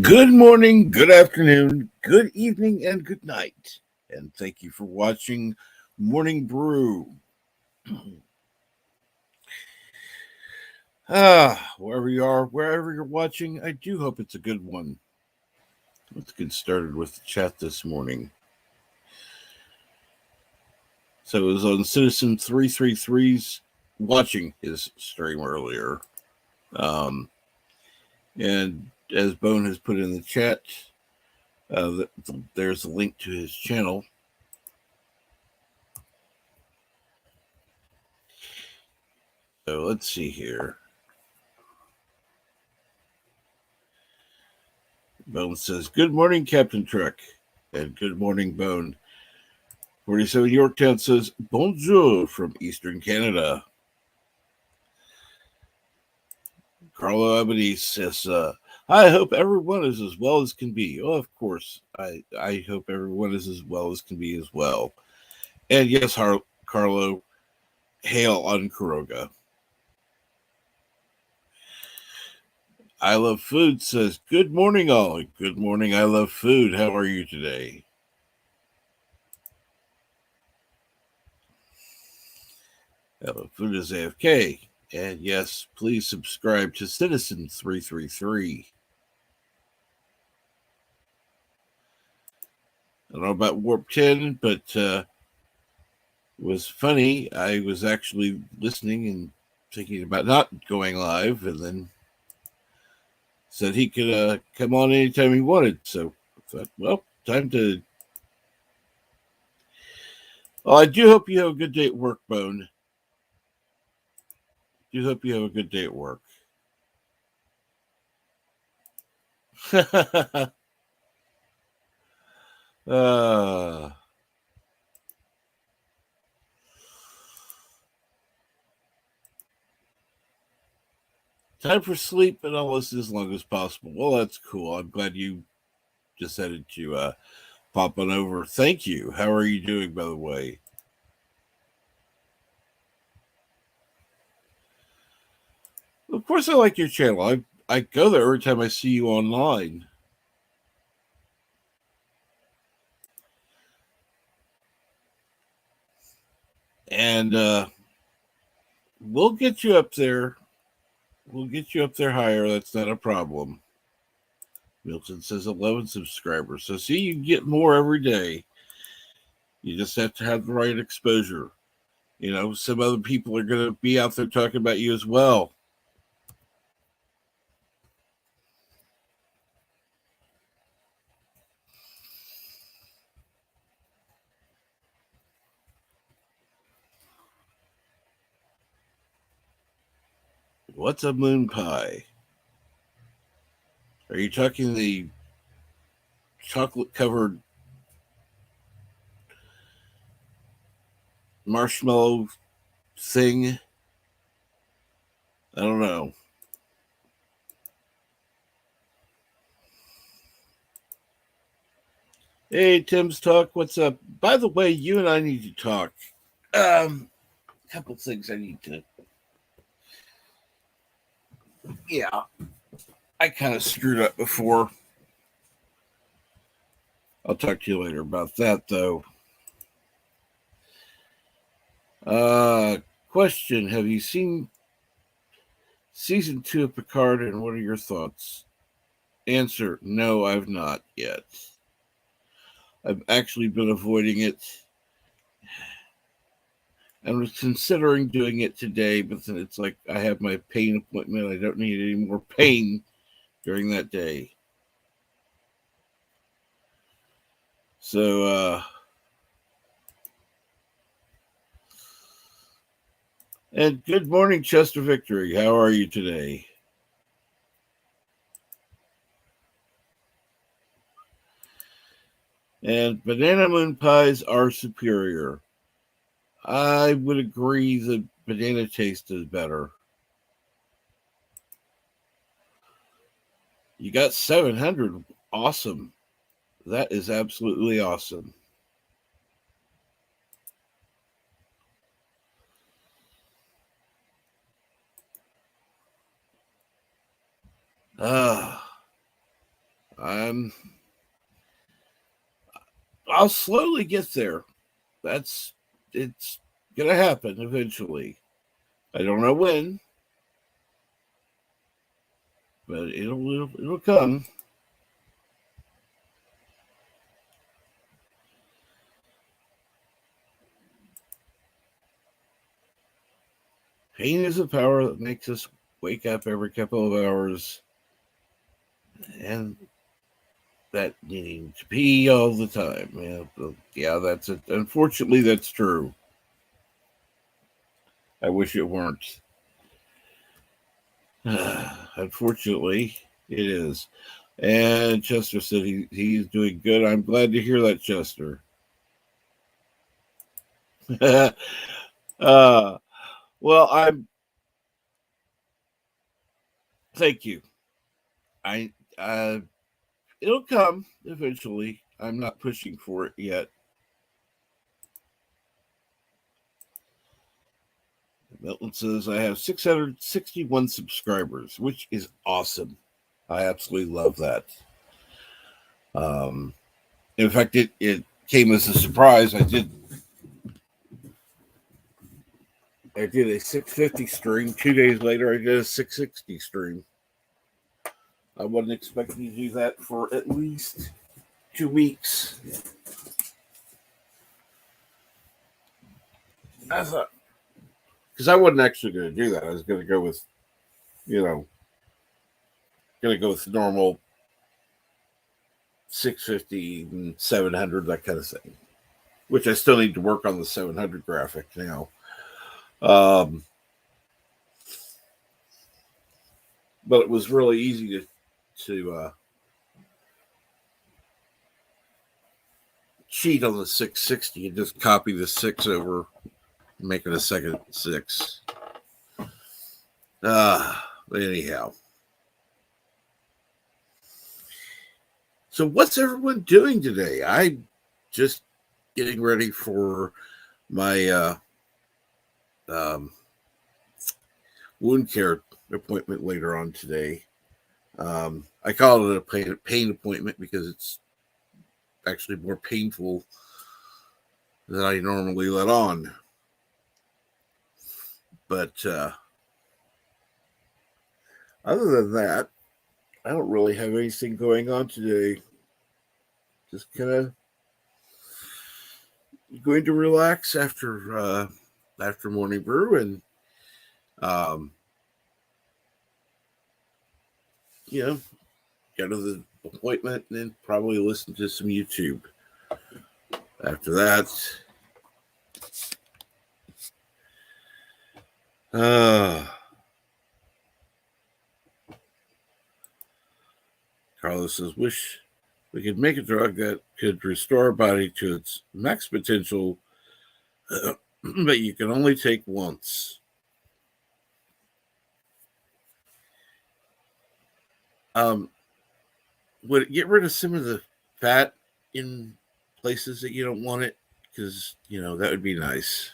Good morning, good afternoon, good evening, and good night. And thank you for watching Morning Brew. Wherever you are, wherever you're watching, I do hope it's a good one. Let's get started with the chat this morning. So it was on Citizen 333's watching his stream earlier. And as Bone has put in the chat, there's a link to his channel. So let's see here. Bone says, "Good morning, Captain Trek." And good morning, Bone. 47 Yorktown says, "Bonjour" from Eastern Canada. Carlo Abadie says, "I hope everyone is as well as can be." Oh, of course. I hope everyone is as well as can be as well. And yes, Carlo, hail on Kuroga. I Love Food says, "Good morning, all." Good morning, I Love Food. How are you today? I Love Food is AFK. And yes, please subscribe to Citizen 333. I don't know about Warp 10, but it was funny. I was actually listening and thinking about not going live, and then said he could come on anytime he wanted. So I thought, well, time to. Well, I do hope you have a good day at work, Bone. I do hope you have a good day at work. uh, Time for sleep, and I'll listen as long as possible. Well, that's cool. I'm glad you decided to pop on over. Thank you. How are you doing, by the way? Of course, I like your channel. I go there every time I see you online. And we'll get you up there. We'll get you up there higher. That's not a problem. Milton says 11 subscribers. So see, you get more every day. You just have to have the right exposure. You know, some other people are going to be out there talking about you as well. What's a moon pie? Are you talking the chocolate covered marshmallow thing? I don't know. Hey, Tim's Talk, what's up? By the way, you and I need to talk. A couple things I need to. Yeah, I kind of screwed up before. I'll talk to you later about that, though. Question: Have you seen season 2 of Picard, and what are your thoughts? Answer: No, I've not yet. I've actually been avoiding it. I was considering doing it today, but then it's like I have my pain appointment. I don't need any more pain during that day. So, and good morning, Chester Victory. How are you today? And banana moon pies are superior. I would agree the banana taste is better. You got 700. Awesome. That is absolutely awesome. and I'll slowly get there. It's gonna happen eventually. I don't know when, but it'll come. Pain is a power that makes us wake up every couple of hours, and that needing to pee all the time. Yeah, that's it. Unfortunately, that's true. I wish it weren't. Unfortunately, it is. And Chester said he's doing good. I'm glad to hear that, Chester. uh, well, I'm. Thank you. I it'll come eventually. I'm not pushing for it yet. Milton says I have 661 subscribers, which is awesome. I absolutely love that. In fact, it came as a surprise. I did a 650 stream. 2 days later, I did a 660 stream. I wasn't expecting to do that for at least 2 weeks. I thought, because I wasn't actually going to do that. I was going to go with, going to go with normal 650 and 700, that kind of thing. Which I still need to work on the 700 graphic now. But it was really easy to cheat on the 660 and just copy the 6 over, make it a second 6. But anyhow. So what's everyone doing today? I'm just getting ready for my wound care appointment later on today. I call it a pain appointment because it's actually more painful than I normally let on. But other than that, I don't really have anything going on today. Just kind of going to relax after Morning Brew and go to the appointment and then probably listen to some YouTube. After that, Carlos says, wish we could make a drug that could restore our body to its max potential, but you can only take once. Would it get rid of some of the fat in places that you don't want it? Because, that would be nice.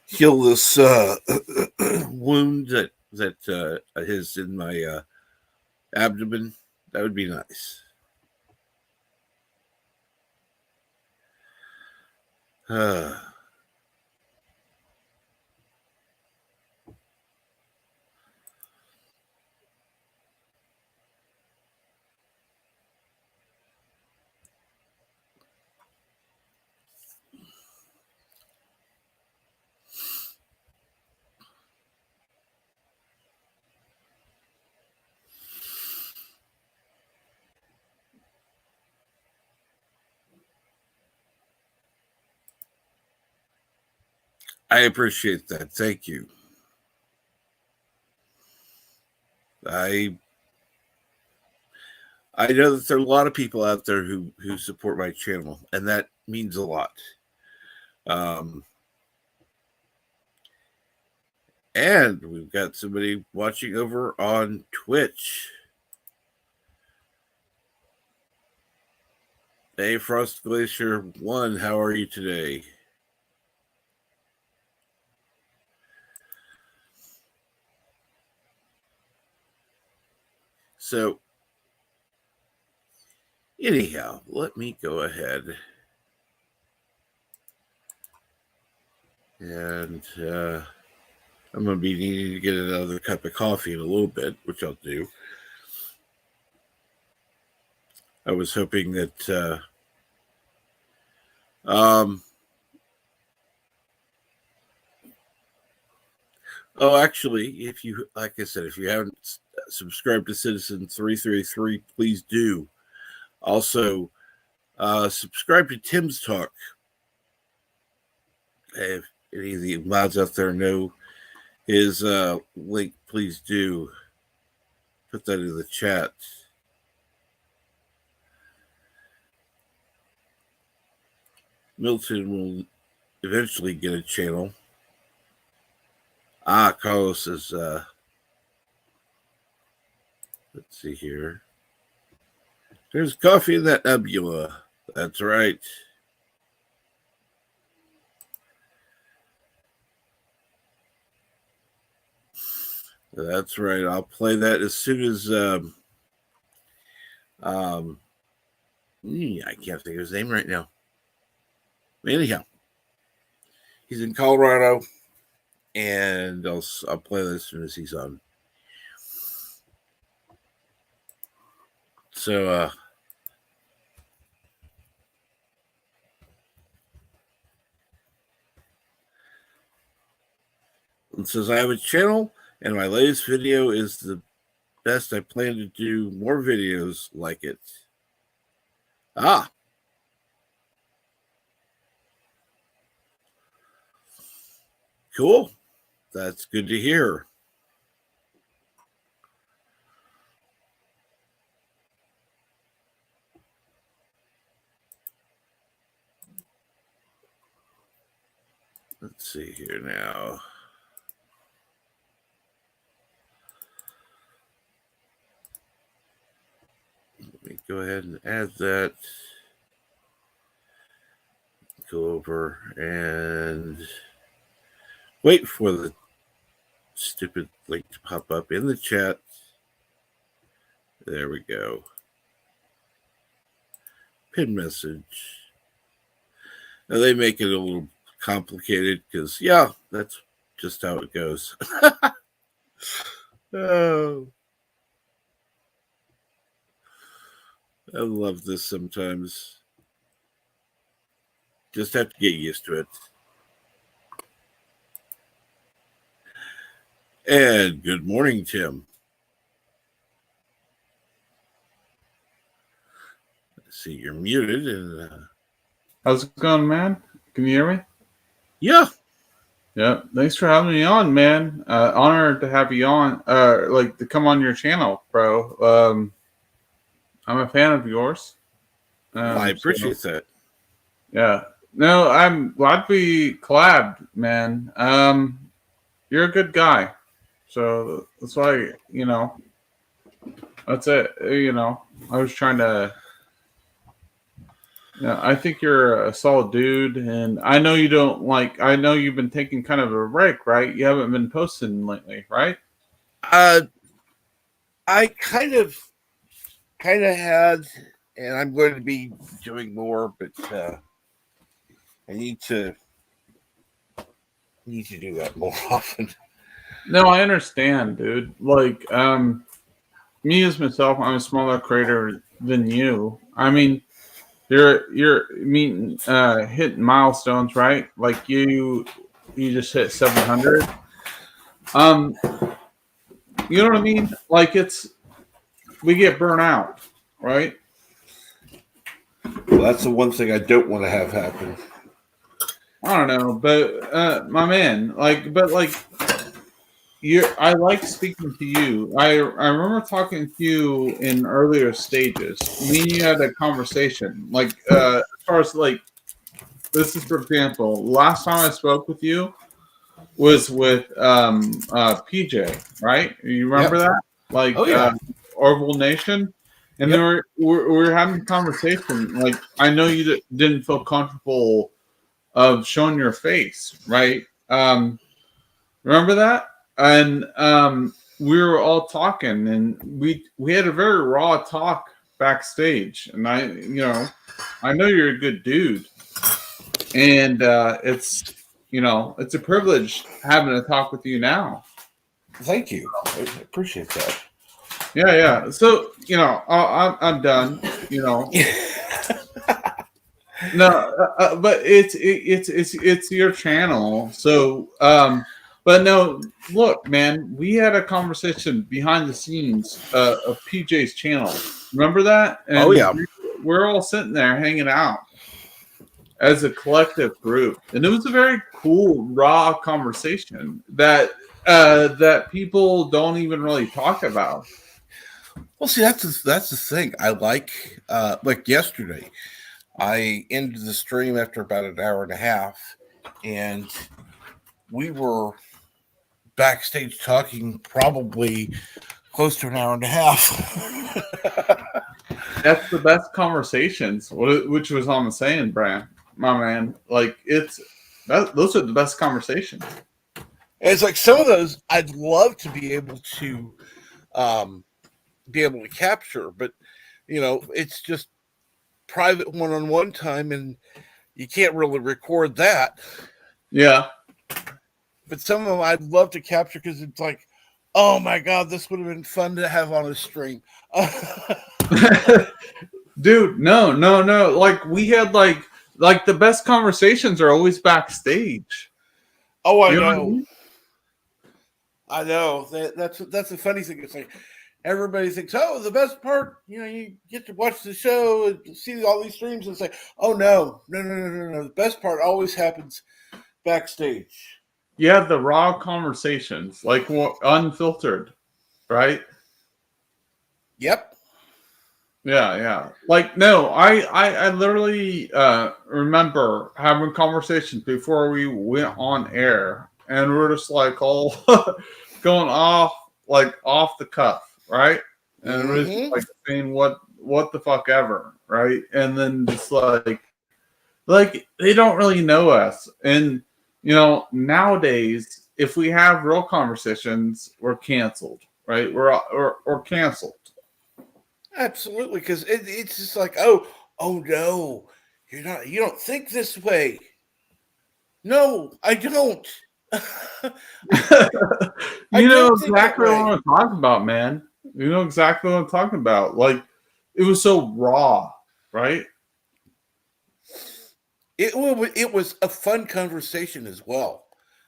Heal this wound that is in my abdomen. That would be nice. I appreciate that. Thank you. I know that there are a lot of people out there who support my channel, and that means a lot. And we've got somebody watching over on Twitch. Hey, Frost Glacier 1, how are you today? So, anyhow, let me go ahead and I'm going to be needing to get another cup of coffee in a little bit, which I'll do. I was hoping that actually, if you, like I said, if you haven't subscribed to Citizen 333, please do. Also, subscribe to Tim's Talk. If any of the mods out there know his link, please do put that in the chat. Milton will eventually get a channel. Carlos is let's see here. There's coffee in that nebula. That's right. That's right. I'll play that as soon as I can't think of his name right now. Anyhow, he's in Colorado, and I'll play that as soon as he's on. So it says I have a channel, and my latest video is the best. I plan to do more videos like it. Cool. That's good to hear. Let's see here now. Let me go ahead and add that. Go over and wait for the stupid link to pop up in the chat. There we go. Pin message. Now they make it a little complicated because, yeah, that's just how it goes. Oh, I love this sometimes. Just have to get used to it. And good morning, Tim. Let's see, you're muted. And how's it going, man? Can you hear me? Yeah. Yeah. Thanks for having me on, man. Honored to have you on. To come on your channel, bro. I'm a fan of yours. I appreciate that. Yeah. No, I'm glad we collabed, man. You're a good guy. So that's why, that's it. I was trying to. Yeah, I think you're a solid dude, and I know you don't like. I know you've been taking kind of a break, right? You haven't been posting lately, right? I kind of had, and I'm going to be doing more, but I need to do that more often. No, I understand, dude. Me as myself, I'm a smaller creator than you. I mean, you're meeting hitting milestones, right? Like you just hit 700. You know what I mean? Like we get burnt out, right? Well, that's the one thing I don't want to have happen. I don't know, but my man, I like speaking to you. I remember talking to you in earlier stages. Me and you had a conversation. As far as this is for example, last time I spoke with you was with PJ, right? You remember that? Orville Nation, and we were having a conversation. Like I know you didn't feel comfortable of showing your face, right? Remember that? And we were all talking, and we had a very raw talk backstage. And I know you're a good dude, and it's a privilege having a talk with you now. Thank you. I appreciate that. Yeah. So I'm done. No, but it's your channel. So, but no, look, man, we had a conversation behind the scenes of PJ's channel. Remember that? Oh, And yeah. we're all sitting there hanging out as a collective group, and it was a very cool, raw conversation that people don't even really talk about. Well, see, that's the thing. I like yesterday. I ended the stream after about an hour and a half, and we were backstage talking probably close to an hour and a half. That's the best conversations, which was on the saying, Brian, my man. Like those are the best conversations. And it's like some of those I'd love to um, be able to capture, but it's just private one-on-one time, and you can't really record that. Yeah. But some of them I'd love to capture because it's like, oh my god, this would have been fun to have on a stream. Dude, no. Like we had like the best conversations are always backstage. Oh, I You know what I know. mean? I know. That's the funny thing. It's like everybody thinks, oh, the best part, you get to watch the show and see all these streams, and it's like, oh no. The best part always happens backstage. Yeah, the raw conversations, like unfiltered, right? Yep. Yeah. Like no, I literally remember having conversations before we went on air, and we're just like all going off the cuff, right? And we're just Mm-hmm. like saying what the fuck ever, right? And then just like they don't really know us, and nowadays if we have real conversations, we're canceled, right? We're canceled. Absolutely, because it's just like, oh no, you don't think this way. No, I don't. I You know don't think that exactly what way. I'm talking about, man. You know exactly what I'm talking about. Like it was so raw, right? It was a fun conversation as well.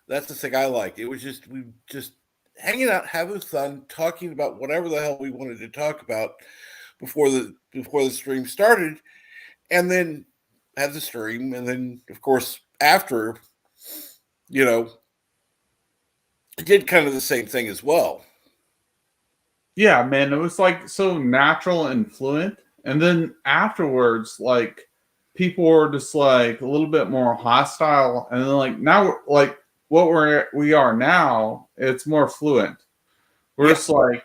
That's the thing I liked. It was just we just hanging out, having fun, talking about whatever the hell we wanted to talk about before the stream started, and then had the stream, and then of course after, you know, did kind of the same thing as well. Yeah, man. It was like so natural and fluent. And then afterwards, like people were just like a little bit more hostile. And then like now, like what we are now, it's more fluent. We're Yeah, just like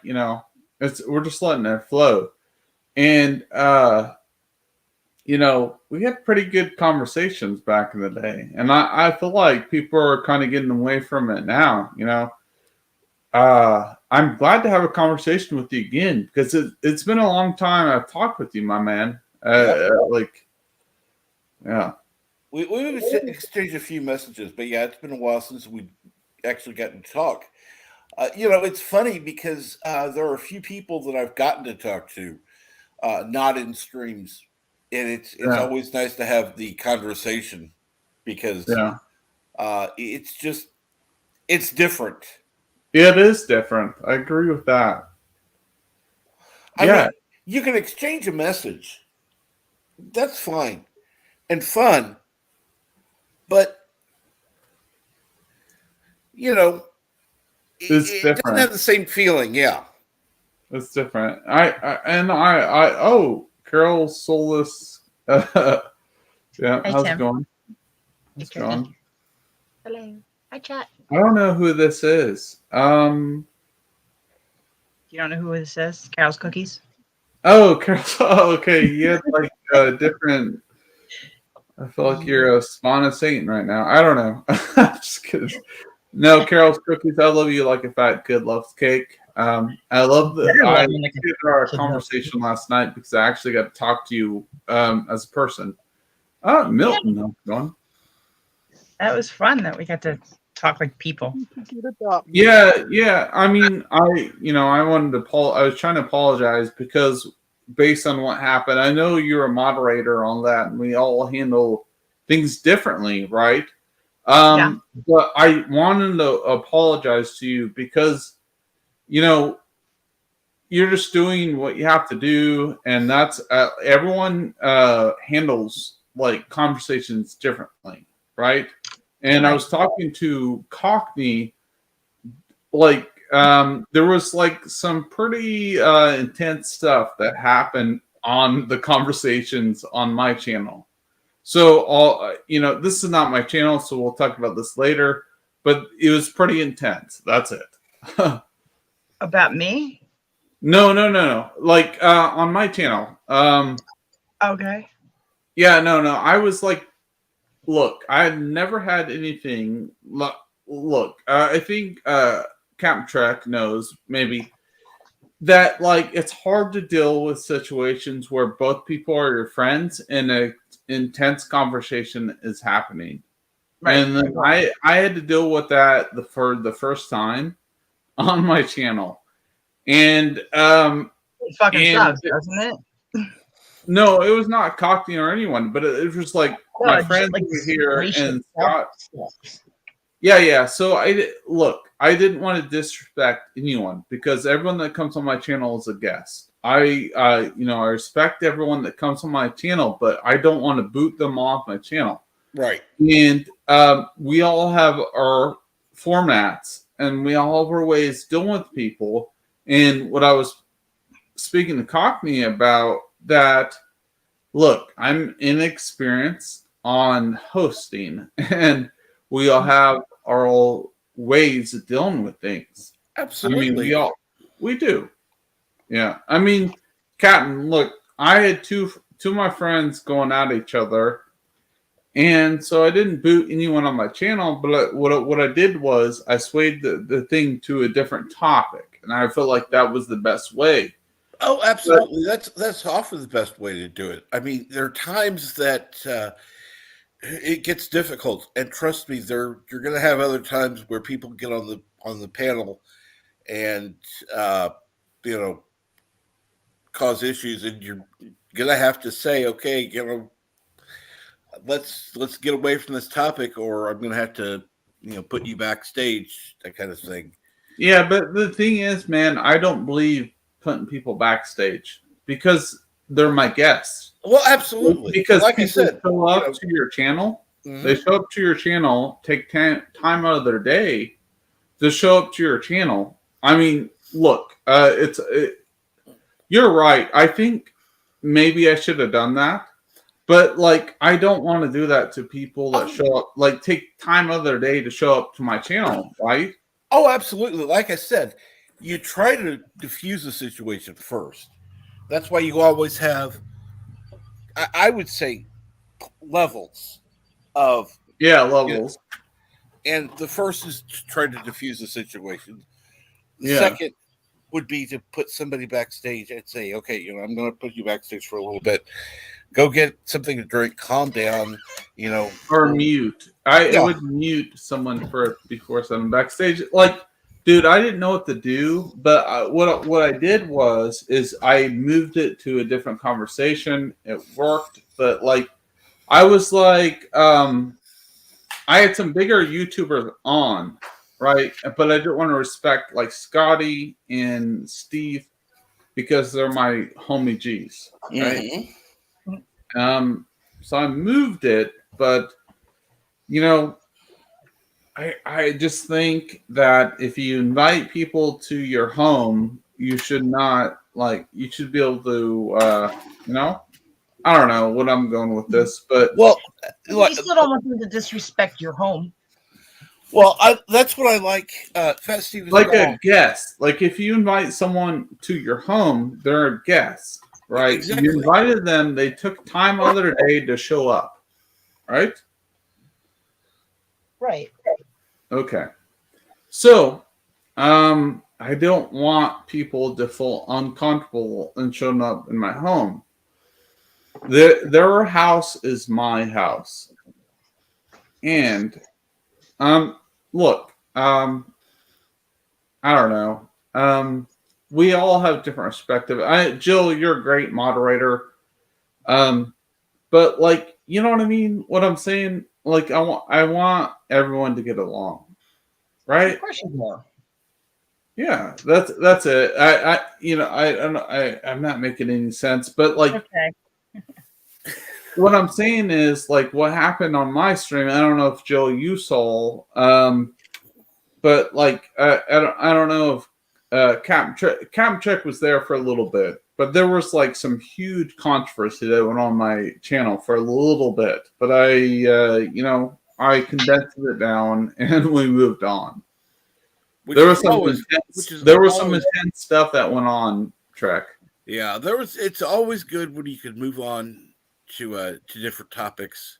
we're just letting it flow. And we had pretty good conversations back in the day. And I feel like people are kind of getting away from it now. I'm glad to have a conversation with you again because it's been a long time I've talked with you, my man. yeah. Yeah. We've exchanged a few messages, but yeah, it's been a while since we actually gotten to talk. It's funny because there are a few people that I've gotten to talk to, not in streams, and it's Yeah. always nice to have the conversation because Yeah. it's different. It is different. I agree with that. I Yeah. mean, you can exchange a message, that's fine and fun, but you know, It's it doesn't different. have the same feeling. Yeah. It's different. Oh, Carol Solis. Yeah. Hi, How's it Tim. going? Hey, How's it Tricky. going? Hello. Hi, chat. I don't know who this is. You don't know who this is? Carol's Cookies. Oh, Carol. Oh, okay. You had like a different. I feel like you're a spawn of Satan right now. I don't know. I'm just kidding. No, Carol's Cookies. I love you like a fat kid loves cake. I love Better I love me like did our kid conversation last night because I actually got to talk to you as a person. Milton, how's it going? That was fun that we got to talk like people. Yeah. I mean, I wanted to I was trying to apologize because based on what happened, I know you're a moderator on that, and we all handle things differently, right? Yeah. But I wanted to apologize to you because you know you're just doing what you have to do, and that's everyone handles like conversations differently, right? And I Right. was talking to Cockney, like there was like some pretty intense stuff that happened on the conversations on my channel. So all this is not my channel, so we'll talk about this later. But it was pretty intense. That's it. About me? No. Like on my channel. Okay. Yeah, no. I was like, look, I had never had anything. Look, I think Captain Trek knows maybe that like it's hard to deal with situations where both people are your friends and a intense conversation is happening. Right. And then I had to deal with that for the first time on my channel. And It fucking and sucks, doesn't it? no, it was not Cockney or anyone, but it was like No, my just, friends like, over here situation and Scott. sucks. Yeah. So I didn't want to disrespect anyone because everyone that comes on my channel is a guest. I respect everyone that comes on my channel, but I don't want to boot them off my channel. Right. And we all have our formats, and we all have our ways dealing with people. And what I was speaking to Cockney about that, look, I'm inexperienced on hosting, and we all have our own ways of dealing with things. Absolutely. I mean, we do. Yeah. I mean, Captain, look, I had two of my friends going at each other, and so I didn't boot anyone on my channel, but what I did was I swayed the thing to a different topic, and I felt like that was the best way. Oh, absolutely. That's often the best way to do it. I mean, there are times that it gets difficult, and trust me, you're going to have other times where people get on the panel and you know cause issues, and you're going to have to say, okay, let's get away from this topic, or I'm going to have to put you backstage, that kind of thing. Yeah, but the thing is, man, I don't believe putting people backstage because they're my guests. Well, absolutely. Because like people I said, show up to your channel. Mhm. They show up to your channel, take time out of their day to show up to your channel. I mean, look, you're right. I think maybe I should have done that. But like, I don't want to do that to people that show up, like take time out of their day to show up to my channel, right? Oh, absolutely. Like I said, you try to diffuse the situation first. That's why you always have, I would say, levels of levels. And the first is to try to diffuse the situation. The Yeah. second would be to put somebody backstage and say, okay, I'm going to put you backstage for a little bit. Go get something to drink, calm down, Or mute. I would mute someone first before sending backstage. Like, dude, I didn't know what to do, but what I did is I moved it to a different conversation. It worked, but like, I was like, I had some bigger YouTubers on, right? But I didn't want to respect like Scotty and Steve because they're my homie G's, right? Mm-hmm. So I moved it, but I just think that if you invite people to your home, you should not you should be able to I don't know what I'm going with this, but Well, You still don't want them to disrespect your home. Well, that's what I like. Fat Steve is like a guest. Like if you invite someone to your home, they're a guest, right? Exactly. You invited them, they took time out of their day to show up, right? Right. Okay. So, how I don't want people to feel uncomfortable and showing up in my home. Their house is my house. And look, I don't know. We all have different perspective. Jill, you're a great moderator. Um, but like, you know what I mean? What I'm saying? Like, I want everyone to get along, Of right? course you will. Yeah, that's it. I'm not making any sense, but like, Okay. what I'm saying is like what happened on my stream. I don't know if Jill you saw, but like I don't know if Captain Check was there for a little bit, but there was like some huge controversy that went on my channel for a little bit. But I condensed it down and we moved on. Which There was is some always, which intense. is There was some always, intense stuff that went on. Trek. yeah. There was. It's always good when you can move on to different topics.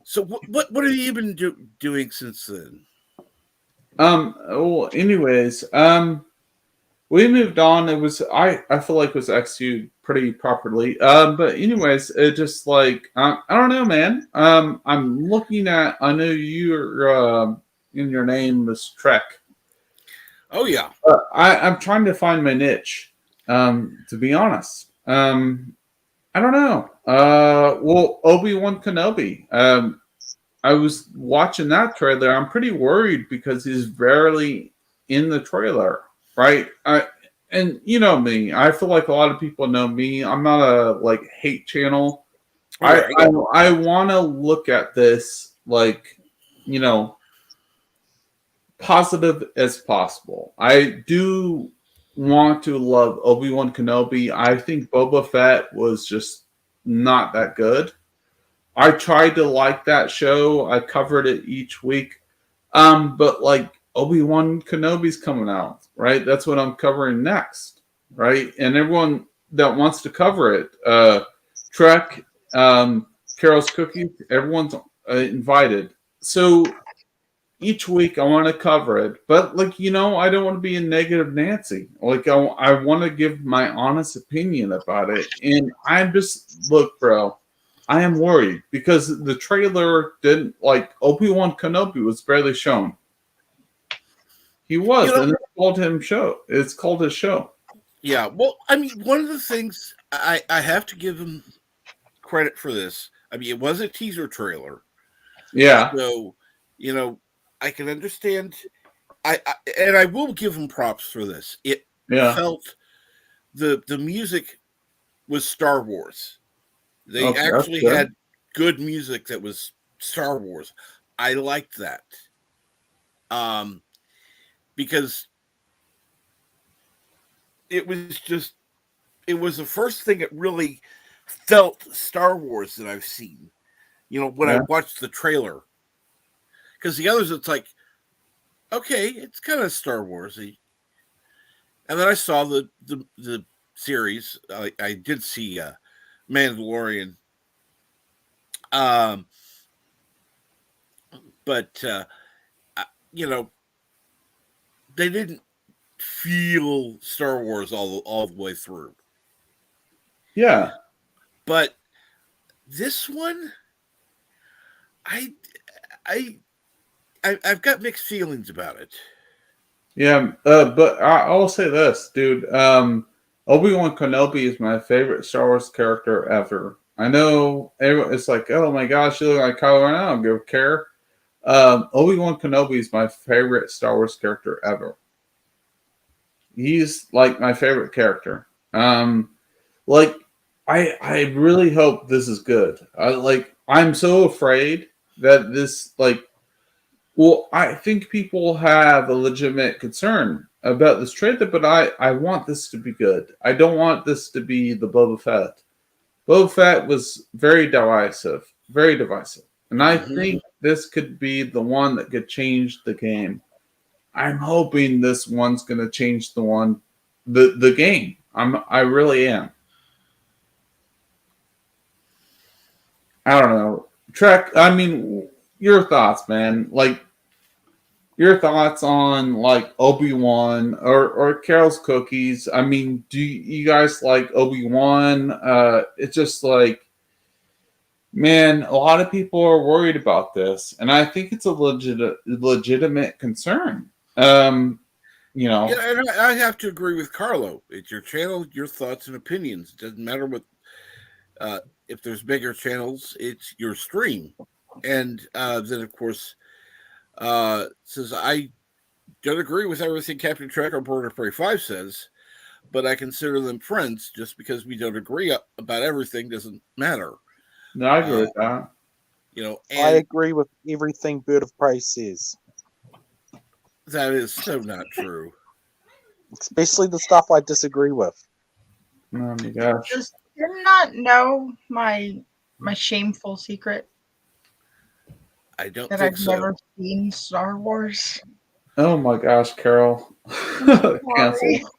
So what have you been doing since then? Well, anyways, we moved on. It was I feel like it was executed pretty properly. But anyways, it just like I don't know, man. I'm looking at. I know you're in your name was Trek. Oh yeah, I'm trying to find my niche. To be honest, I don't know. Well, Obi-Wan Kenobi. I was watching that trailer. I'm pretty worried because he's barely in the trailer, right? And you know me. I feel like a lot of people know me. I'm not a like hate channel. I right. I want to look at this like you know positive as possible. I do want to love Obi-Wan Kenobi. I think Boba Fett was just not that good. I tried to like that show. I covered it each week. But like Obi-Wan Kenobi's coming out, right? That's what I'm covering next, right? And everyone that wants to cover it, Trek, Carol's Cookies, everyone's invited. So each week I want to cover it, but like I don't want to be a negative Nancy. Like I want to give my honest opinion about it, and I'm just look, bro. I am worried because the trailer didn't like Obi-Wan Kenobi was barely shown. He was, You know, and it's called him show. It's called his show. yeah. Well, I mean, one of the things I have to give him credit for this. I mean, it was a teaser trailer, Yeah, so you know I can understand. And I will give him props for this. It yeah. felt the music was Star Wars. They Okay, that's actually good. had good music that was Star Wars. I liked that. Um, because it was just it was the first thing that really felt Star Wars that I've seen. When I Yeah, watched the trailer, because the others, it's like, okay, it's kind of Star Warsy. And then I saw the series. I did see Mandalorian, um, but you know they didn't feel Star Wars all the way through. yeah. But this one, I I I've got mixed feelings about it. Yeah, but I'll say this, dude. Obi-Wan Kenobi is my favorite Star Wars character ever. I know everyone, it's like, oh my gosh, you look like Kylo Ren. I don't give a care. Obi-Wan Kenobi is my favorite Star Wars character ever. He's like my favorite character. Like I really hope this is good. I'm so afraid that this like well, I think people have a legitimate concern about this trailer, but I want this to be good. I don't want this to be the Boba Fett. Boba Fett was very divisive, very divisive. And I Mm-hmm. think this could be the one that could change the game. I'm hoping this one's going to change the game. I really am. I don't know. Trek, I mean, your thoughts, man. Like, your thoughts on like Obi-Wan or Carol's cookies. I mean, do you guys like Obi-Wan? It's just like, man, a lot of people are worried about this, and I think it's a legitimate concern. You know, Yeah, and I have to agree with Carlo. It's your channel, your thoughts and opinions. It doesn't matter what. If there's bigger channels, it's your stream, and then of course, says I don't agree with everything Captain Trek or Border Prairie 5 says, but I consider them friends. Just because we don't agree about everything doesn't matter. no, I agree with that. You know, I and agree with everything Bird of Prey says, that is so not true. especially the stuff I disagree with. Oh my gosh. Does Tim not know my shameful secret I don't that think I've so. never seen Star Wars? Oh my gosh, Carol. Cancel.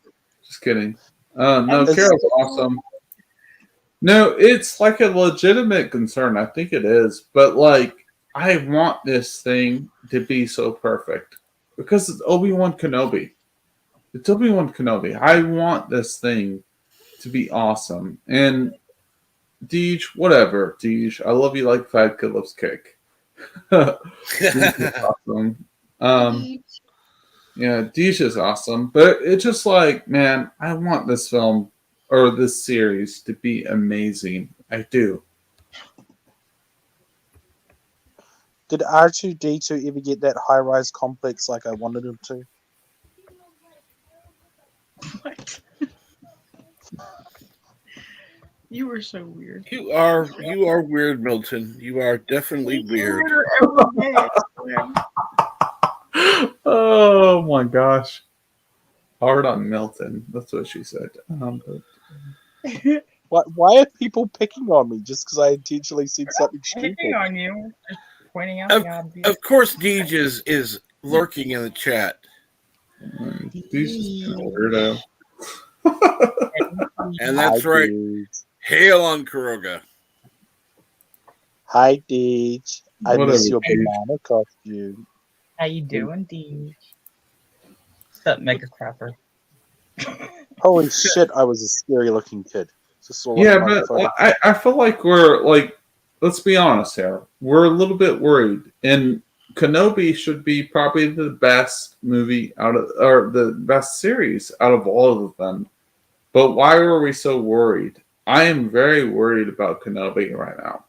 Just kidding. No, It's- Carol's awesome. No, it's like a legitimate concern. I think it is. But like, I want this thing to be so perfect. Because it's Obi-Wan Kenobi. It's Obi-Wan Kenobi. I want this thing to be awesome. And Deej, whatever, Deej. I love you like Fat Kid loves cake. Deej is awesome. Yeah, Deej is awesome. But it's just like, man, I want this film or this series to be amazing. I do. Did R2D2 ever get that high-rise complex like I wanted him to? What? You were so weird. You are weird, Milton. You are definitely weird. Every day. Oh my gosh. Hard on Milton. That's what she said. Why are people picking on me just because I intentionally said something Picking stupid? on you, just pointing out the obvious. Of course, Deej is lurking in the chat. Deej is kind of weirdo. And that's Hi, right. Deej. Hail on Kuroga. Hi, Deej. I Whatever, miss your Deej. banana costume. How you doing, Deej? What's up, Mega Crapper? Holy shit, I was a scary-looking kid. Just saw one Yeah, of my but photos. I feel like we're like, let's be honest here. We're a little bit worried, and Kenobi should be probably the best movie out of, or the best series out of all of them. But why were we so worried? I am very worried about Kenobi right now,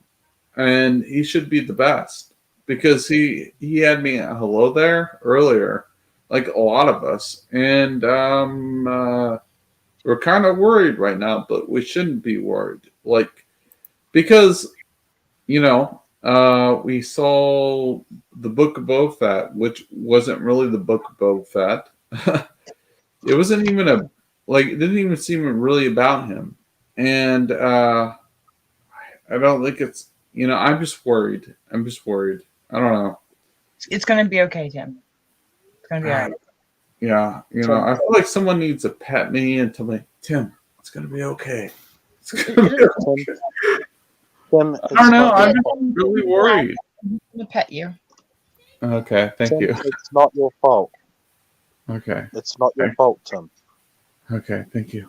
and he should be the best because he had me at hello there earlier, like a lot of us, and we're kind of worried right now, but we shouldn't be worried. Like, because, you know, we saw the Book of Boba Fett, which wasn't really the Book of Boba Fett. It wasn't even it didn't even seem really about him. And I don't think it's, I'm just worried. I don't know. It's gonna be okay, Tim. It's gonna be alright. Yeah, I feel like someone needs to pet me and tell me, Tim, it's gonna be okay. It's gonna be okay. Tim, I don't know. I'm just fault. really worried. I'm gonna pet you. Okay, thank Tim, you. it's not your fault. Okay, It's not your fault, Tim. okay, thank you.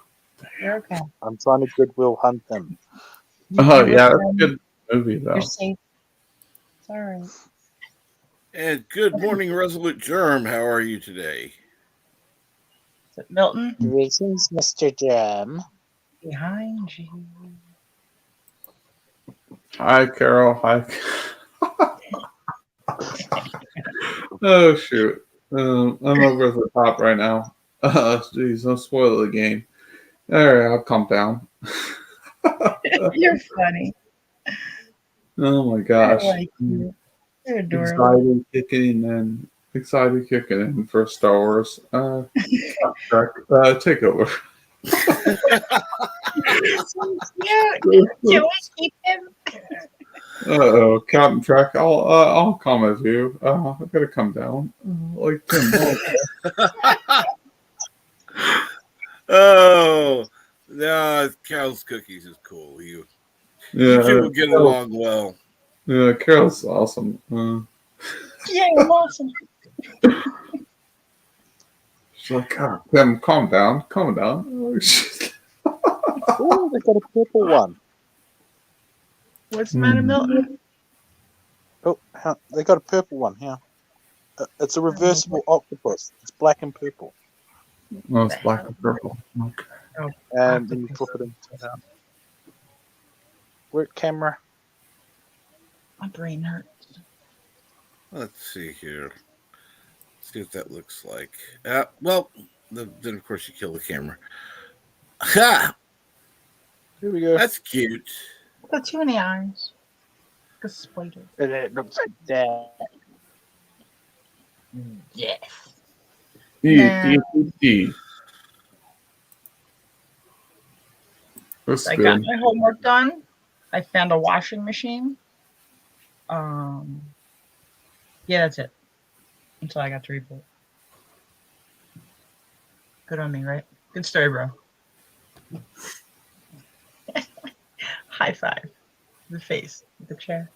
You're okay. I'm trying to goodwill hunt him. Oh You're yeah, okay. that's a good movie though. You're safe. It's alright. And good morning, Resolute Germ. How are you today? Is it Milton? Greetings, Mr. Jam. Behind you. Hi, Carol. Hi. Oh shoot, I'm over the top right now. Jeez, don't spoil the game. All right, I'll calm down. You're funny. Oh my I gosh. like you. You're adorable. Excited kicking in for Star Wars. Take over. Yeah. Can we keep him? Uh-oh, Captain Trek. I'll come with you. I gotta come down. Like Tim. Oh, no, Cal's Cookies is cool. You two will get along well. Yeah, Carol's awesome. Yeah, I'm awesome. She's like, God, Tim, calm down. Calm down. Oh, they got a purple one. What's the matter, Milton? Oh, they got a purple one here. It's a reversible octopus. It's black and purple. No, it's black and purple. Okay. Oh, And then you flip it into work camera. my brain hurts. Let's see here. See what that looks like. Well, then of course you kill the camera. Ha! Here we go. That's cute. Got too many eyes. The spider. And it looks like that. Yes. D. That's I good. got my homework done. I found a washing machine. Yeah, that's it. Until I got to report. Good on me, right? Good story, bro. High five. The face. The chair.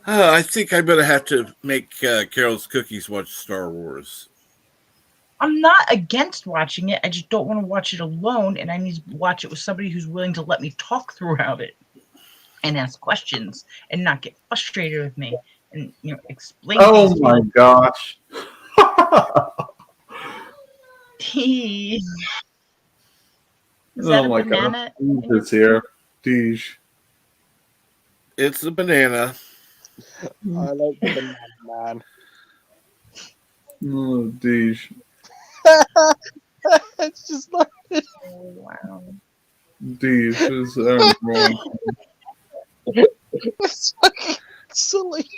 I think I'm going to have to make Carol's Cookies watch Star Wars. I'm not against watching it. I just don't want to watch it alone, and I need to watch it with somebody who's willing to let me talk throughout it and ask questions and not get frustrated with me and explain. Oh things my gosh. Is that Oh a my banana? gosh. It's here. Deej. It's a banana. I like the banana man. Oh, Deej. It's just like Oh, wow. Deej is wrong. it's fucking silly.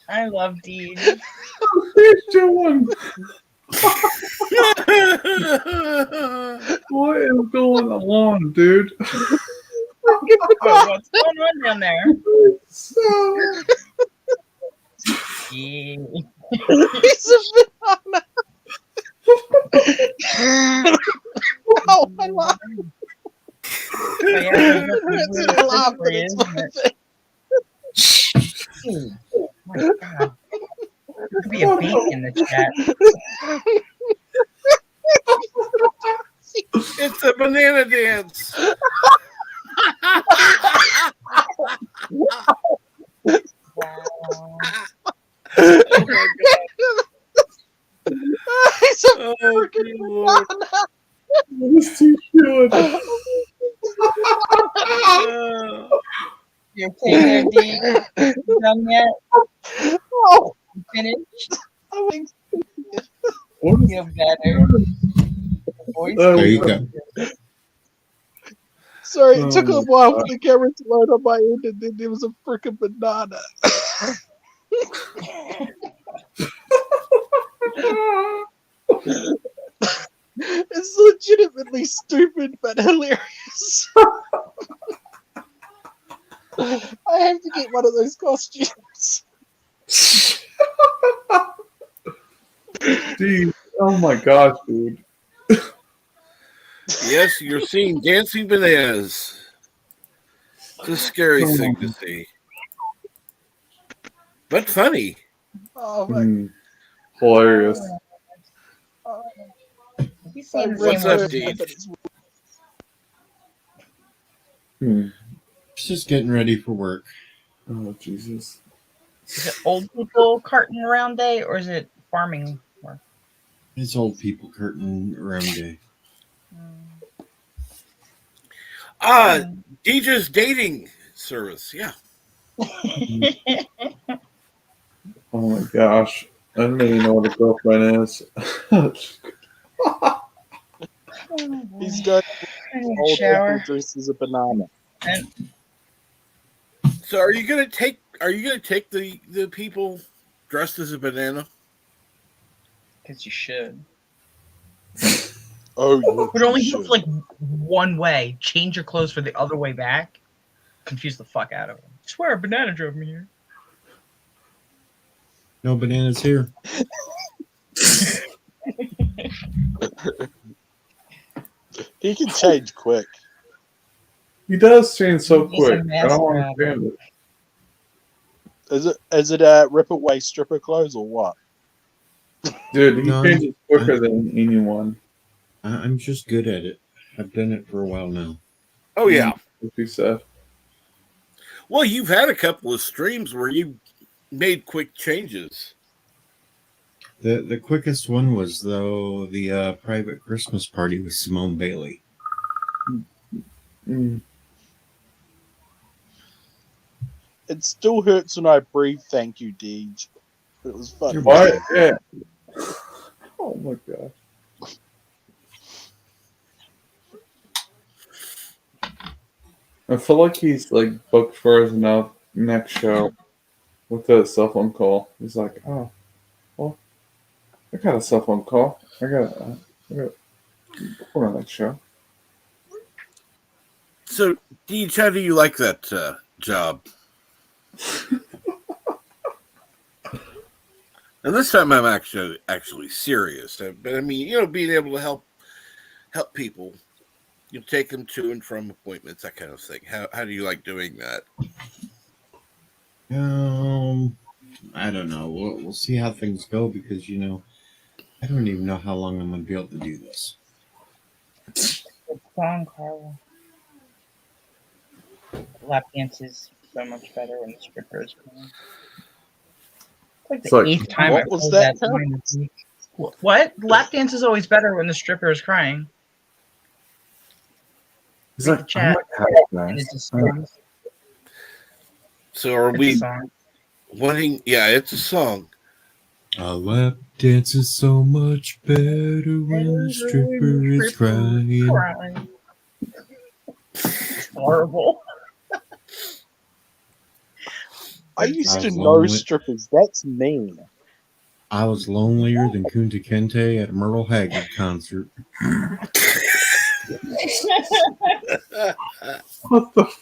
I love Deej. Deej doing? What is going on, dude? What's going on down there? Yeah. He's a banana. Oh, I laugh. Oh, yeah, It's a laugh, but it's worth it. Dude, oh my God. There could be a bake in the chat. It's a banana dance. Wow. Oh my God. He's a Oh, freaking dear Lord. banana. What is Deej doing? You okay there, Deej? You done yet? Oh, You finished? I think What is Feel better. Voice There There you is- go. sorry, it took Oh a while for the camera to load on my end, and then there was a freaking banana. It's legitimately stupid but hilarious. I have to get one of those costumes. Deej? Oh my gosh, dude. Yes, you're seeing dancing bananas. It's a scary Oh. thing to see. But funny. Oh my Hilarious. god. Have you seen the What's same up, one? Deej? It's just getting ready for work. Oh, Jesus. Is it old people carting around day or is it farming work? It's old people curtain around day. DJ's dating service. Yeah. Oh my gosh. I don't even know what a girlfriend is. He's got I need a old shower. people dressed as a banana. So are you gonna take the people dressed as a banana? Because you should. Oh, you But only should. look like one way. Change your clothes for the other way back. Confuse the fuck out of them. I swear a banana drove me here. No bananas here. He can change quick. He does change so He's a quick. I don't master understand it. Is it rip away stripper clothes or what? Dude, he No, changes quicker than anyone. I'm just good at it. I've done it for a while now. Oh yeah. Like you said. Well, you've had a couple of streams where you made quick changes. The quickest one was though the private Christmas party with Simone Bailey. Mm. It still hurts when I breathe. Thank you, Deej. It was funny. What? Yeah. Oh my god. I feel like he's like booked for his next show with a cell phone call. He's like, oh, well, I got a cell phone call. I got for my next show. So, Deej, how do you like that job? And this time I'm actually serious. But I mean, being able to help people, take them to and from appointments, that kind of thing. How do you like doing that? I don't know. We'll see how things go because I don't even know how long I'm gonna be able to do this. Good song, Carla. Lap dance is so much better when the stripper is crying. It's like the eighth time what I've was told that? that line this week. What? Lap dance is always better when the stripper is crying. He's Read like, the chat. oh And it's a song. So are It's a we song. wanting? Yeah, it's a song. A lap dance is so much better when the stripper is crying. It's horrible. I used to was know lonely. strippers. That's mean. I was lonelier than Kunta Kinte at a Myrtle Haggard concert. What the?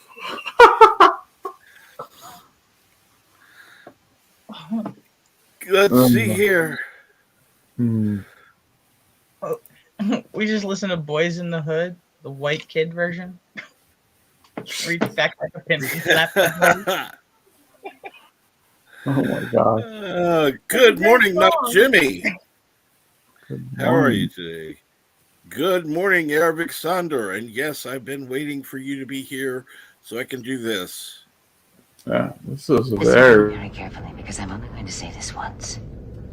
Let's see here. We just listen to Boys in the Hood, the white kid version. Reach back like a pimp and slap the boy. Oh my god. Good morning, Knock Jimmy. Good How are morning. you today? Good morning, Arabic Sandor. And yes, I've been waiting for you to be here so I can do this. Yeah, this is Listen very. very carefully because I'm only going to say this once.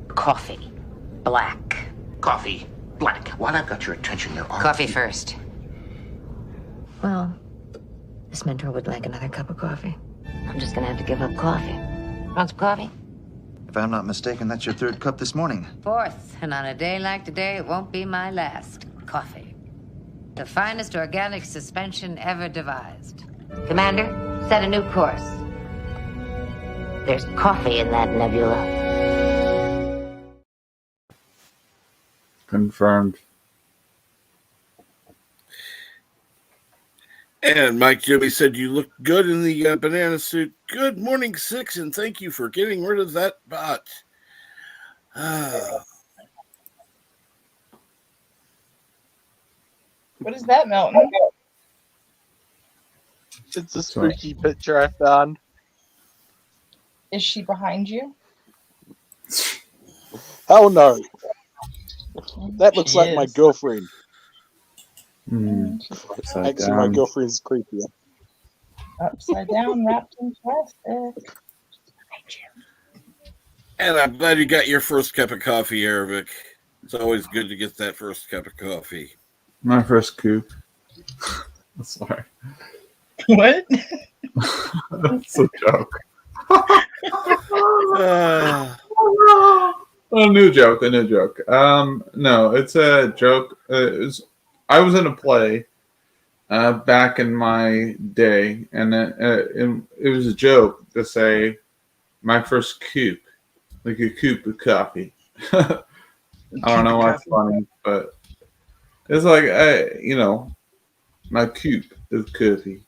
Coffee. Black. Coffee, black. While I've got your attention, there are... Coffee first. Well, this mentor would like another cup of coffee. I'm just going to have to give up coffee. Want some coffee? If I'm not mistaken, that's your third cup this morning. Fourth, and on a day like today, it won't be my last. Coffee. The finest organic suspension ever devised. Commander, set a new course. There's coffee in that nebula. Confirmed. And Mike Jimmy said you look good in the banana suit. Good morning, Six, and thank you for getting rid of that bot. What is that, Melton? It's a spooky picture I found. Is she behind you? Hell no. That looks She like my is. girlfriend. Upside Actually, my down. girlfriend's creepier. Upside down, wrapped in plastic. And I'm glad you got your first cup of coffee, Arabic. It's always good to get that first cup of coffee. My first coup. Sorry. What? That's a joke. A new joke. No, it's a joke. I was in a play back in my day, and it was a joke to say my first coup, like a coup of coffee. I don't know why it's funny, but it's like my coup is coffee.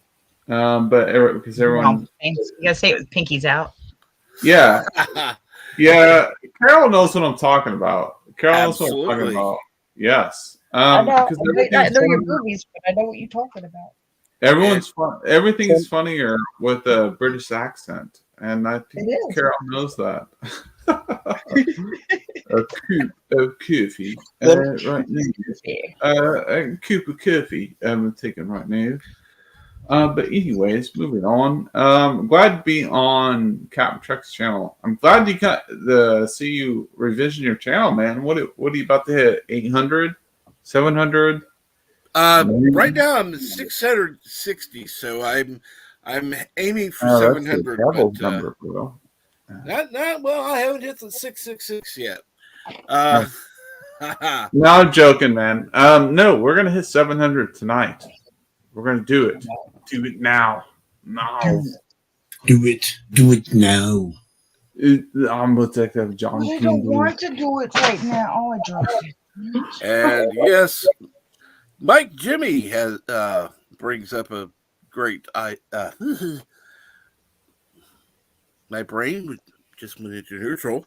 But because everyone, You gotta say it with pinkies out. yeah. Yeah, Carol knows what I'm talking about. Carol knows what I'm talking Absolutely. about. Yes. I know, Because I know your movies, but I know what you're talking about. everything is funnier with a British accent. and I think It is. Carol knows that. A coffee, Then- right now. A cup of coffee I'm taking right now. But anyways, moving on. Glad to be on Captain Chuck's channel. I'm glad you got the see you revision your channel, man. What are you about to hit? 800? 700? Right now I'm at 660, so I'm aiming for Oh, that's 700. a double But number, bro. not well. I haven't hit the 666 yet. No, I'm joking, man. No, we're gonna hit 700 tonight. We're gonna do it. Do it now. Now. Do it now. I'm Detective John I King. don't want to do it right now. Oh, I dropped it. And yes, Mike Jimmy has brings up a great my brain just went into neutral.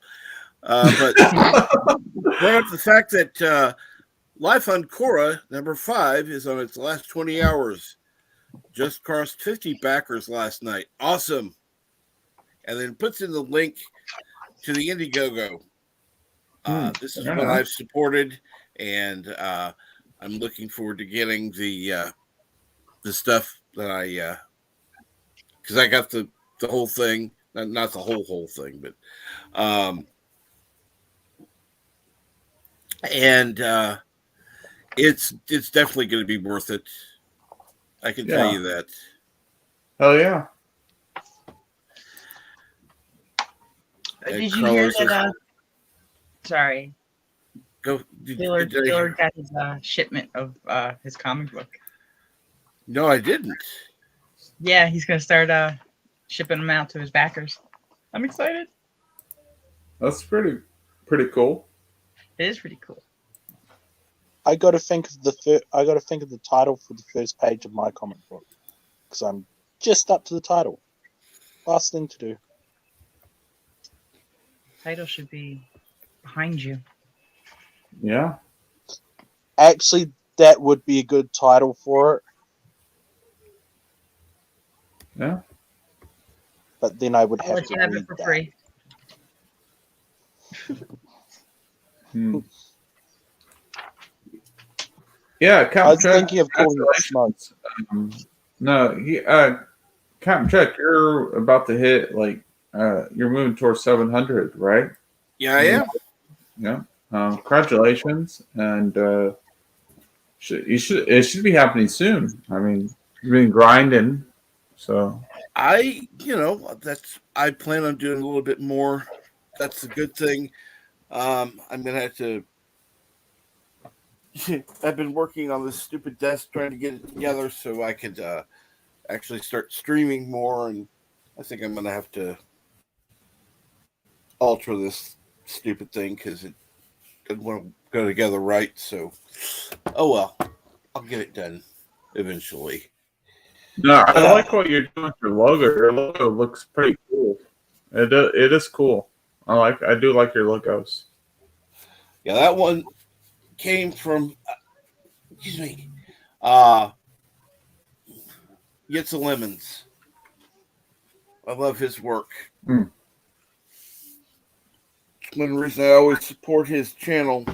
But brought up the fact that Life on Korra #5 is on its last 20 hours. Just crossed 50 backers last night. Awesome. And then puts in the link to the Indiegogo. This is what I've supported, and I'm looking forward to getting the stuff that I because I got the whole thing, not the whole thing, but and it's definitely going to be worth it. I can tell you that. Hell yeah. Did you hear that? Sorry. Go. Taylor got his shipment of his comic book. No, I didn't. Yeah, he's gonna start shipping them out to his backers. I'm excited. That's pretty cool. It is pretty cool. I got to think of the title for the first page of my comic book because I'm just up to the title. Last thing to do. Title should be behind you. Yeah. Actually, that would be a good title for it. Yeah. But then I would I'll have let to you have read it for that. free. Yeah, I Captain was Chuck. thinking of calling it Smoke. No, Captain Chuck, you're about to hit you're moving towards 700, right? Yeah, I am. Yeah. Congratulations, and it should be happening soon. I mean, you've been grinding, so I plan on doing a little bit more. That's a good thing. I'm gonna have to. I've been working on this stupid desk trying to get it together so I could actually start streaming more, and I think I'm gonna have to alter this stupid thing because it doesn't want to go together right. So, oh well, I'll get it done eventually. no, I like what you're doing with your logo. Your logo looks pretty cool. It is cool. I do like your logos. Yeah, that one came from excuse me, Gets the Lemons. I love his work. Mm. One reason I always support his channel.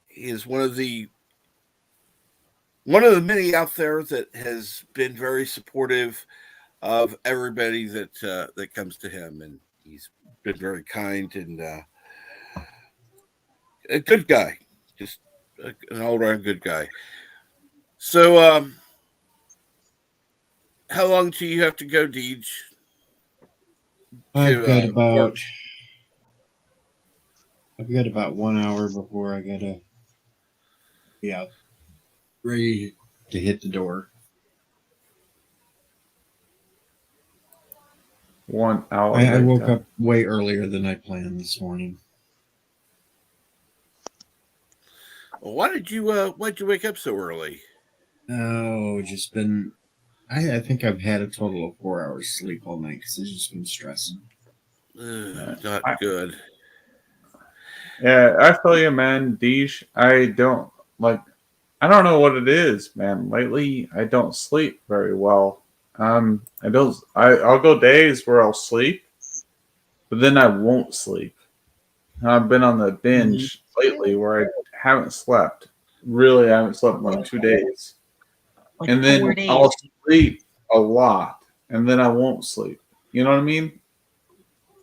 He is one of the many out there that has been very supportive of everybody that comes to him, and he's been very kind and a good guy, just an all-around good guy. So, how long do you have to go, Deej? I've got about 1 hour before I gotta be out, ready to hit the door. 1 hour. I woke up way earlier than I planned this morning. Well, why'd you wake up so early? Oh, just been. I think I've had a total of 4 hours sleep all night because I've just been stressing. Not good. Yeah, I feel you, man. Deesh, I don't know what it is, man. Lately, I don't sleep very well. I don't. I'll go days where I'll sleep, but then I won't sleep. And I've been on the binge lately where I haven't slept. Really, I haven't slept in like 2 days, Like and 4 then days. I'll sleep a lot, and then I won't sleep. You know what I mean?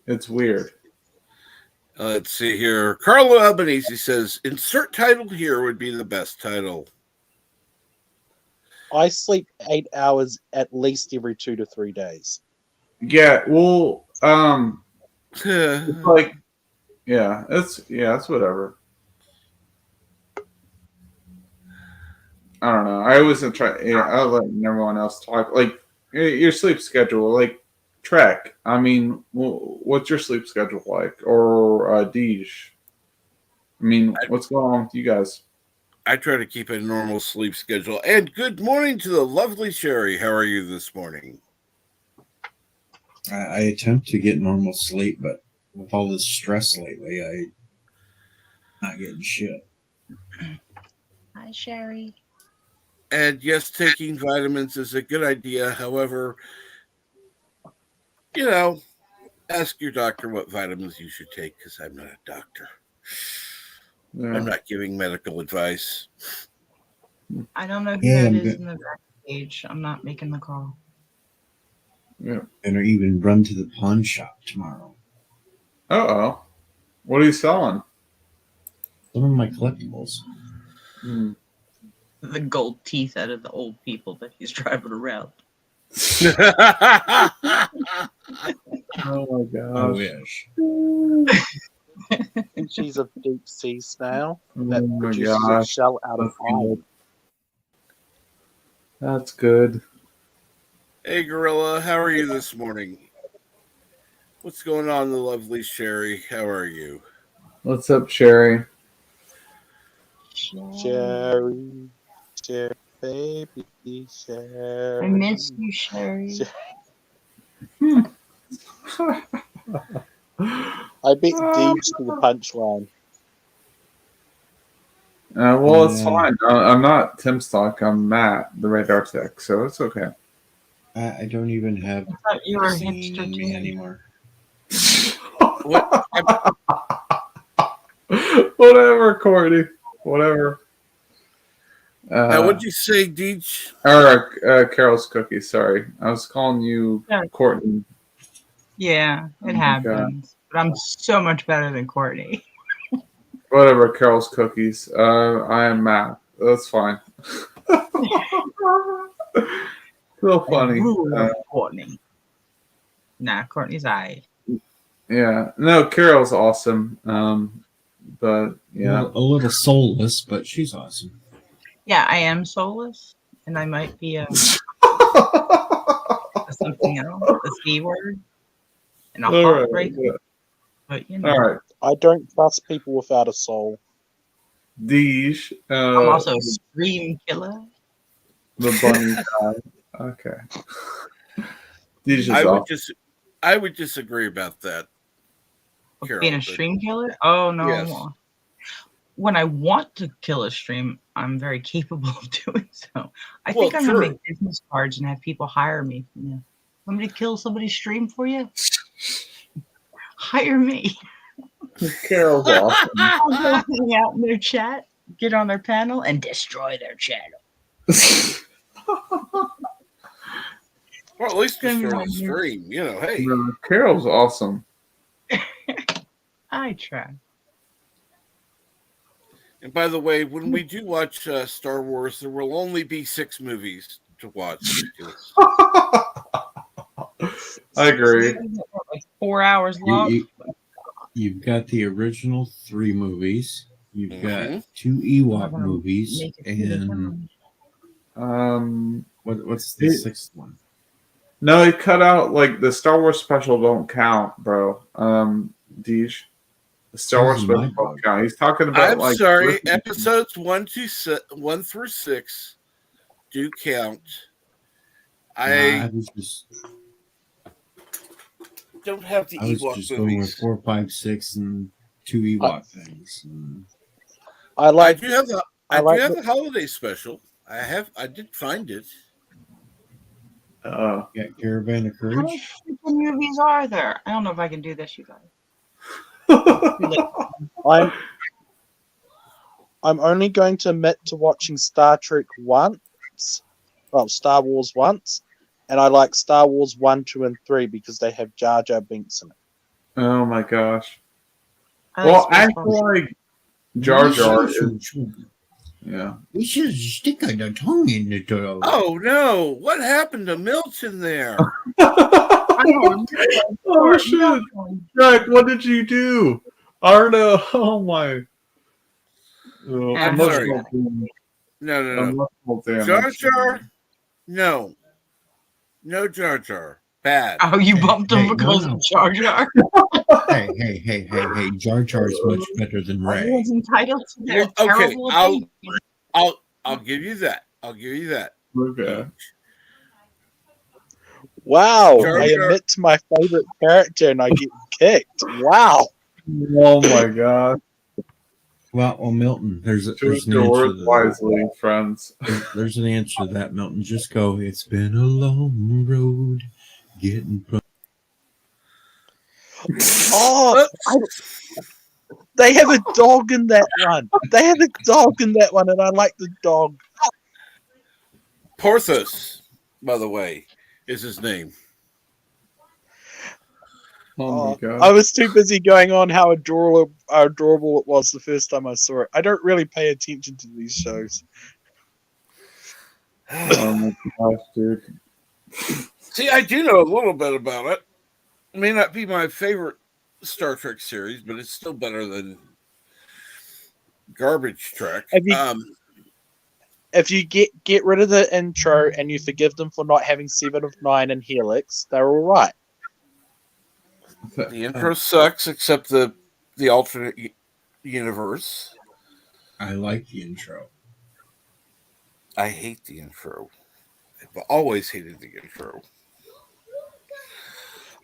It's weird. Let's see here. Carlo Albanese says, insert title here would be the best title. I sleep 8 hours at least every 2 to 3 days. Yeah. Well, it's like, yeah, it's whatever. I don't know. I always try. Yeah, I'll let everyone else talk. Like your sleep schedule, like Trek. I mean, what's your sleep schedule like? Or Deej? I mean, what's going on with you guys? I try to keep a normal sleep schedule. And good morning to the lovely Sherry. How are you this morning? I attempt to get normal sleep, but with all this stress lately, I'm not getting shit. Hi, Sherry. And yes, taking vitamins is a good idea. However, you know, ask your doctor what vitamins you should take because I'm not a doctor. Yeah. I'm not giving medical advice. I don't know who Yeah, that I'm is good. in the backstage. I'm not making the call. Yeah. And or even run to the pawn shop tomorrow. Oh, what are you selling? Some of my collectibles. Hmm. The gold teeth out of the old people that he's driving around. Oh my I gosh. wish. Species of deep sea snail Oh that my produces a gosh. shell out of That's good. iron. That's good. Hey, Gorilla, how are you this morning? What's going on, the lovely Sherry? How are you? What's up, Sherry? Sherry, Sherry, baby, Sherry. I miss you, Sherry. I beat Deej to the punchline. Well, it's fine. I'm not Tim Stock. I'm Matt, the Radar Tech, so it's okay. I don't even have I thought you were a singing hipster in me too. anymore. What? Whatever, Courtney. Whatever. Now, what'd you say, Deej? Or Carol's cookie. Sorry, I was calling you Yeah. Courtney. Yeah, it my happens. But I'm so much better than Courtney. Whatever, Carol's cookies. I am Matt. That's fine. So funny. Courtney. Nah, Courtney's alright. Yeah. No, Carol's awesome. But yeah. Well, a little soulless, but she's awesome. Yeah, I am soulless, and I might be a something else, a C word, and a All right, heartbreaker. yeah. But you know, All right. I don't trust people without a soul. Deej. I'm also a scream killer. The bunny guy. Okay. Deej is I would disagree about that. Carol, Being a but- stream killer? Oh no. Yes. When I want to kill a stream, I'm very capable of doing so. I Well, think I'm gonna true. make business cards and have people hire me. Want me to kill somebody's stream for you? Hire me. Carol's awesome. I'll go hang out in their chat, get on their panel, and destroy their channel. Or at least Gonna be destroy my the new- stream. You know, hey. No, Carol's awesome. I try. And by the way, when we do watch Star Wars, there will only be 6 movies to watch. Because I agree. Like 4 hours long. You've got the original 3 movies. You've got Mhm. 2 Ewok movies, Make it and what's the 6th one? No, he cut out like the Star Wars special don't count, bro. Deej. The Star Wars special don't count. He's talking about I'm like sorry, episodes 1 through 6 do count. I was just don't have the Ewok going with movies. 4, 5, 6, and 2 Ewok things. I do have the I like holiday special. I did find it. Yeah, Caravan of How many Courage. stupid movies are there? I don't know if I can do this, you guys. I'm only going to admit to watching Star Trek once. Well, Star Wars once. And I like Star Wars 1, 2, and 3 because they have Jar Jar Binks in it. Oh my gosh. I Well, like I Spaceballs. feel like Jar Jar is, yeah. We should stick the tongue in the toilet. Oh no! What happened to Milch in there? I know. Oh shit, Jack! What did you do? Arno, oh my. Oh, I'm sorry. emotional No. emotional damage. Jar Jar? No. No Jar Jar. Bad. Oh, you bumped him Hey, because no. of Jar Jar? Hey. Jar Jar is much better than Ray. Everyone's entitled to their Well, okay, terrible opinion. I'll give you that. I'll give you that. Okay. Wow, Jar I Jar- admit to my favorite character and I get kicked. Wow. Oh my god. Well, Milton, there's Choose an your answer words to that. wisely, friends. There's an answer to that, Milton. Just go. It's been a long road getting from. Oh, they have a dog in that one. They have a dog in that one, and I like the dog. Porthos, by the way, is his name. Oh my god. I was too busy going on how adorable it was the first time I saw it. I don't really pay attention to these shows. Oh my gosh, dude. See, I do know a little bit about it. It may not be my favorite Star Trek series, but it's still better than garbage Trek. If you get rid of the intro and you forgive them for not having 7 of 9 and Helix, they're all right. The intro sucks, except the alternate universe. I like the intro. I hate the intro. I've always hated the intro.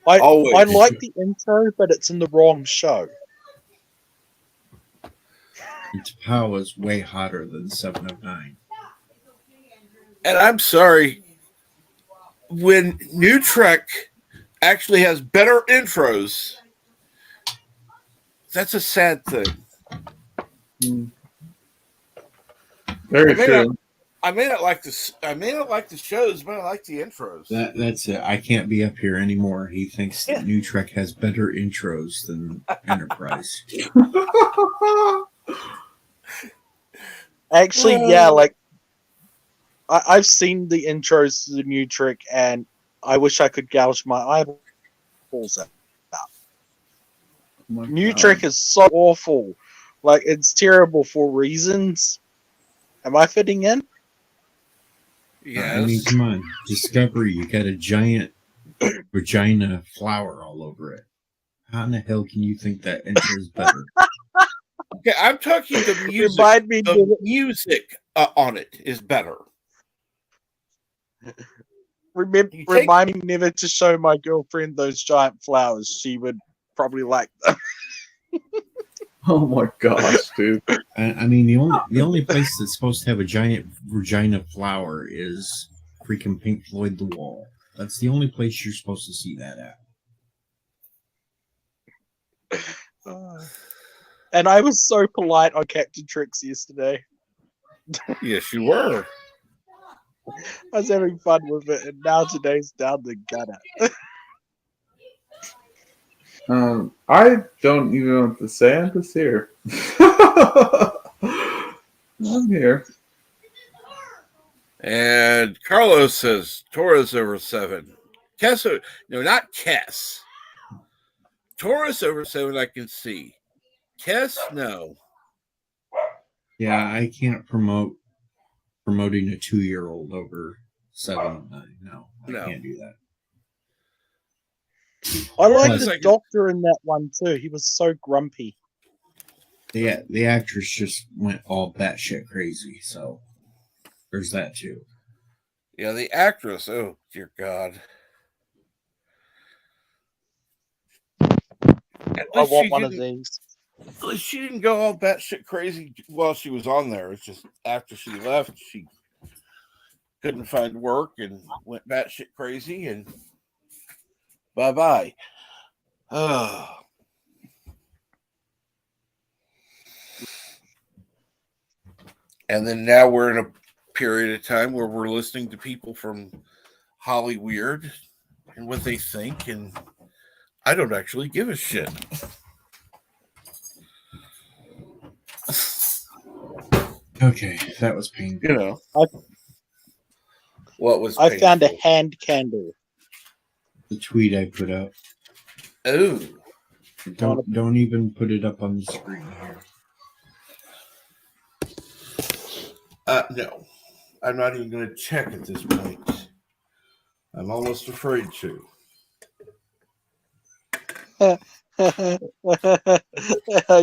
I Always. like the intro, but it's in the wrong show. T'Pau is way hotter than 7 of 9. And I'm sorry, when New Trek actually has better intros, that's a sad thing. Very true. I may not like the shows, but I like the intros. That's it. I can't be up here anymore. He thinks that New Trek has better intros than Enterprise. Actually, yeah, like I've seen the intros to the New Trek, and I wish I could gouge my eyeballs out. New Trek is so awful. Like, it's terrible for reasons. Am I fitting in? Yes. I mean, come on. Discovery, you got a giant vagina flower all over it. How in the hell can you think that intro is better? Okay, I'm talking the music. Remind me The music on it is better. Remind me never to show my girlfriend those giant flowers. She would probably like them. Oh my gosh, dude. I mean, the only place that's supposed to have a giant vagina flower is freaking Pink Floyd The Wall. That's the only place you're supposed to see that at. And I was so polite on Captain Tricks yesterday. Yes, you were. I was having fun with it, and now today's down the gutter. I don't even know what to say. I'm just here. I'm here. And Carlos says Taurus over 7. Kess, no, not Kess. Taurus over 7, I can see. Kess, no. Yeah, I can't promoting a 2-year-old over 7 of 9. No, I can't do that. I like Plus, the doctor in that one too. He was so grumpy. The actress just went all batshit crazy, so there's that too. Yeah, the actress. Oh, dear God. I want one of these. At least she didn't go all batshit crazy while she was on there. It's just after she left, she couldn't find work and went batshit crazy, and bye-bye. And then now we're in a period of time where we're listening to people from Hollyweird and what they think, and I don't actually give a shit. Okay, that was painful. You know. What was I painful? found a hand candle. The tweet I put up. Oh. Don't even put it up on the screen here. No. I'm not even going to check at this point. I'm almost afraid to. I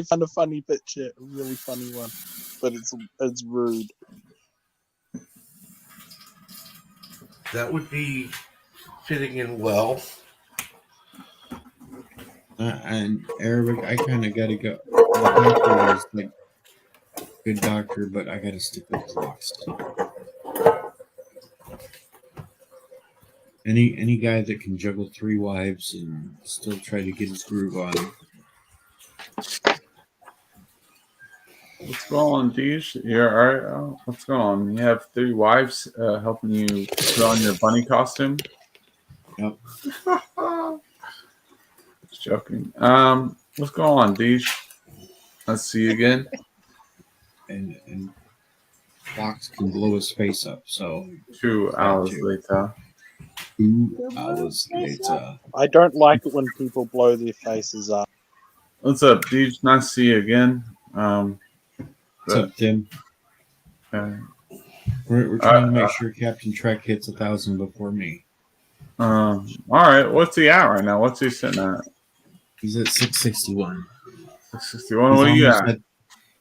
found a funny picture, a really funny one, but it's rude. That would be fitting in well. And Arabic, I kind of got to go. The doctor was like good doctor, but I got to stick with clocks. Any guy that can juggle 3 wives and still try to get his groove on. What's going on, Deej? You're all right? Oh, what's going on? You have 3 wives helping you put on your bunny costume? Yep. Just joking. What's going on, Deej? Let's see you again. And clocks can blow his face up, so 2 hours later. 2 hours later. I don't like it when people blow their faces up. What's up, Deej? Nice to see you again. What's up, Tim? We're trying to make sure Captain Trek hits 1,000 before me. All right. What's he at right now? What's he sitting at? He's at 661. 661. What are you at?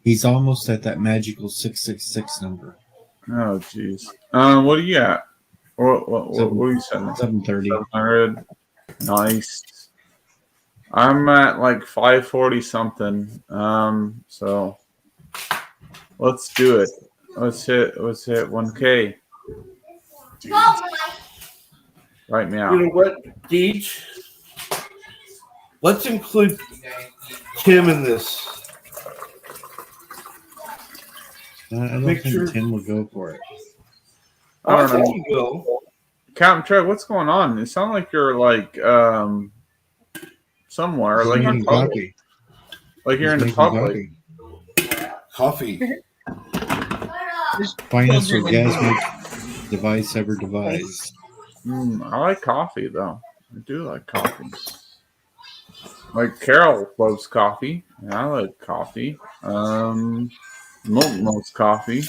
He's almost at that magical 666 number. Oh, jeez. What are you at? What are you sitting at? 730. 700. Nice. I'm at like 540 something. So let's do it. Let's hit 1K. Right now. You know what, Deej? Let's include Tim in this. I don't Make think sure- Tim will go for it. I don't know. think he will. Captain Trek, what's going on? It sounds like you're like somewhere, He's like you're in making public. coffee. Like you're He's in making public. coffee. Coffee. Finest orgasmic device ever devised. I like coffee though. I do like coffee. Like Carol loves coffee. And I like coffee. Milton loves coffee.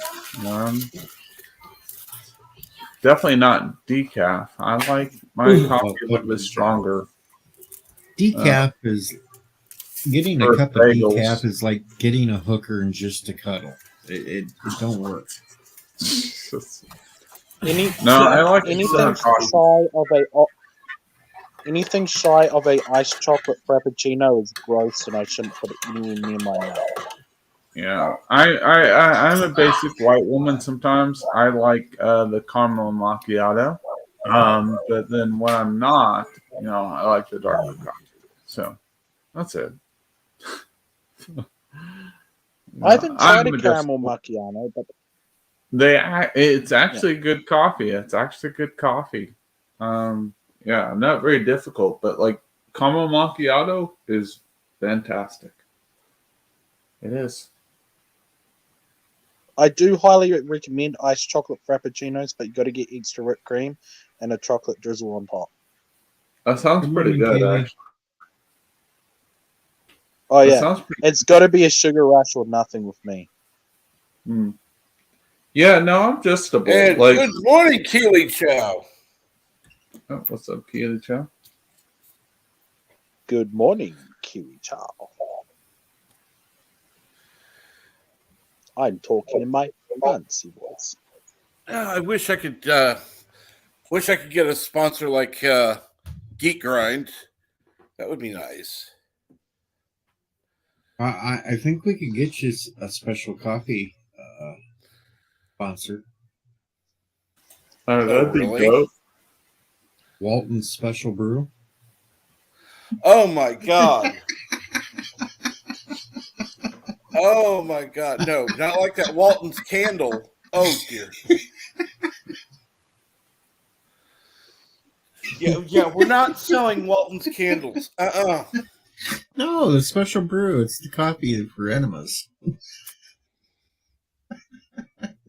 Definitely not decaf. I like my coffee a little bit stronger. Decaf is getting a or cup of bagels. decaf is like getting a hooker and just a cuddle. It don't work. I like anything shy of a iced chocolate frappuccino is gross, and I shouldn't put it anywhere near my mouth. Yeah, I'm a basic white woman. Sometimes I like the caramel macchiato, but then when I'm not, I like the darker coffee. So that's it. I haven't tried a caramel macchiato, but it's actually good coffee. It's actually good coffee. Yeah, not very difficult, but like caramel macchiato is fantastic. It is. I do highly recommend iced chocolate frappuccinos, but you got to get extra whipped cream and a chocolate drizzle on top. That sounds pretty good, actually. Oh That yeah, sounds pretty it's got to be a sugar rush or nothing with me. Yeah, no, I'm just a And like. good morning, Keely Chow. Oh, what's up, Keely Chow? Good morning, Kiwi Chow. I'm talking in my fancy voice. I wish I could get a sponsor like Geek Grind. That would be nice. I think we could get you a special coffee sponsor. That'd be really? dope. Walton's Special Brew. Oh my god. Oh my god. No, not like that Walton's candle. Oh dear. Yeah, we're not selling Walton's candles. No, the Special Brew. It's the coffee for enemas.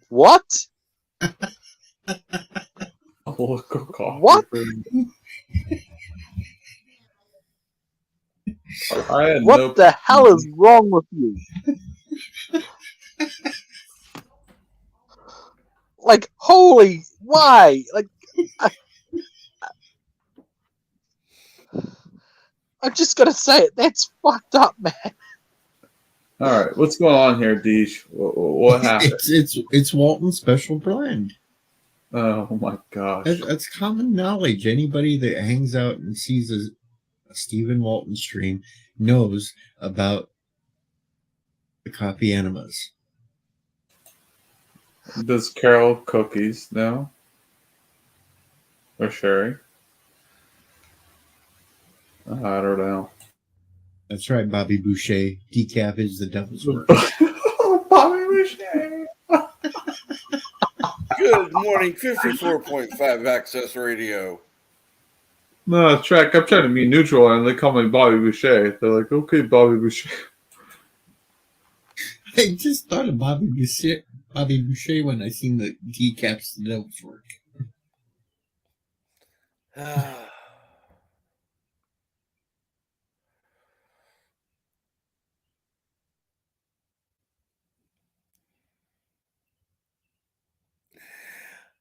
What? Local coffee. What? I had What no. the hell is wrong with you? Like, holy, why? Like, I'm just gonna say it. That's fucked up, man. All right, what's going on here, Deesh? What happened? It's Walton's Special Blend. Oh my gosh! That's common knowledge. Anybody that hangs out and sees a Stephen Walton stream knows about the coffee enemas. Does Carol cookies now? Or Sherry? I don't know. That's right, Bobby Boucher. Decaf is the devil's work. Bobby Boucher. Good morning, 54.5 Access Radio. No, track. I'm trying to be neutral, and they call me Bobby Boucher. They're like, okay, Bobby Boucher. I just thought of Bobby Boucher when I seen the decaf's the devil's work.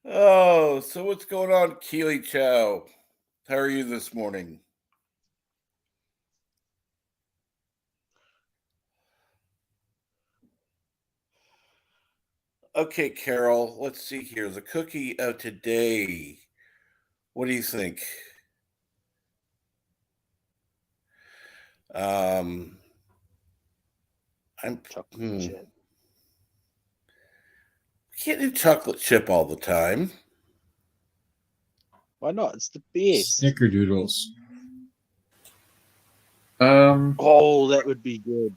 Oh, so what's going on, Keely Chow? How are you this morning? Okay, Carol, let's see here. The cookie of today. What do you think? I'm Chocolate chip. Can't do chocolate chip all the time. Why not? It's the best. Snickerdoodles. Oh, that would be good.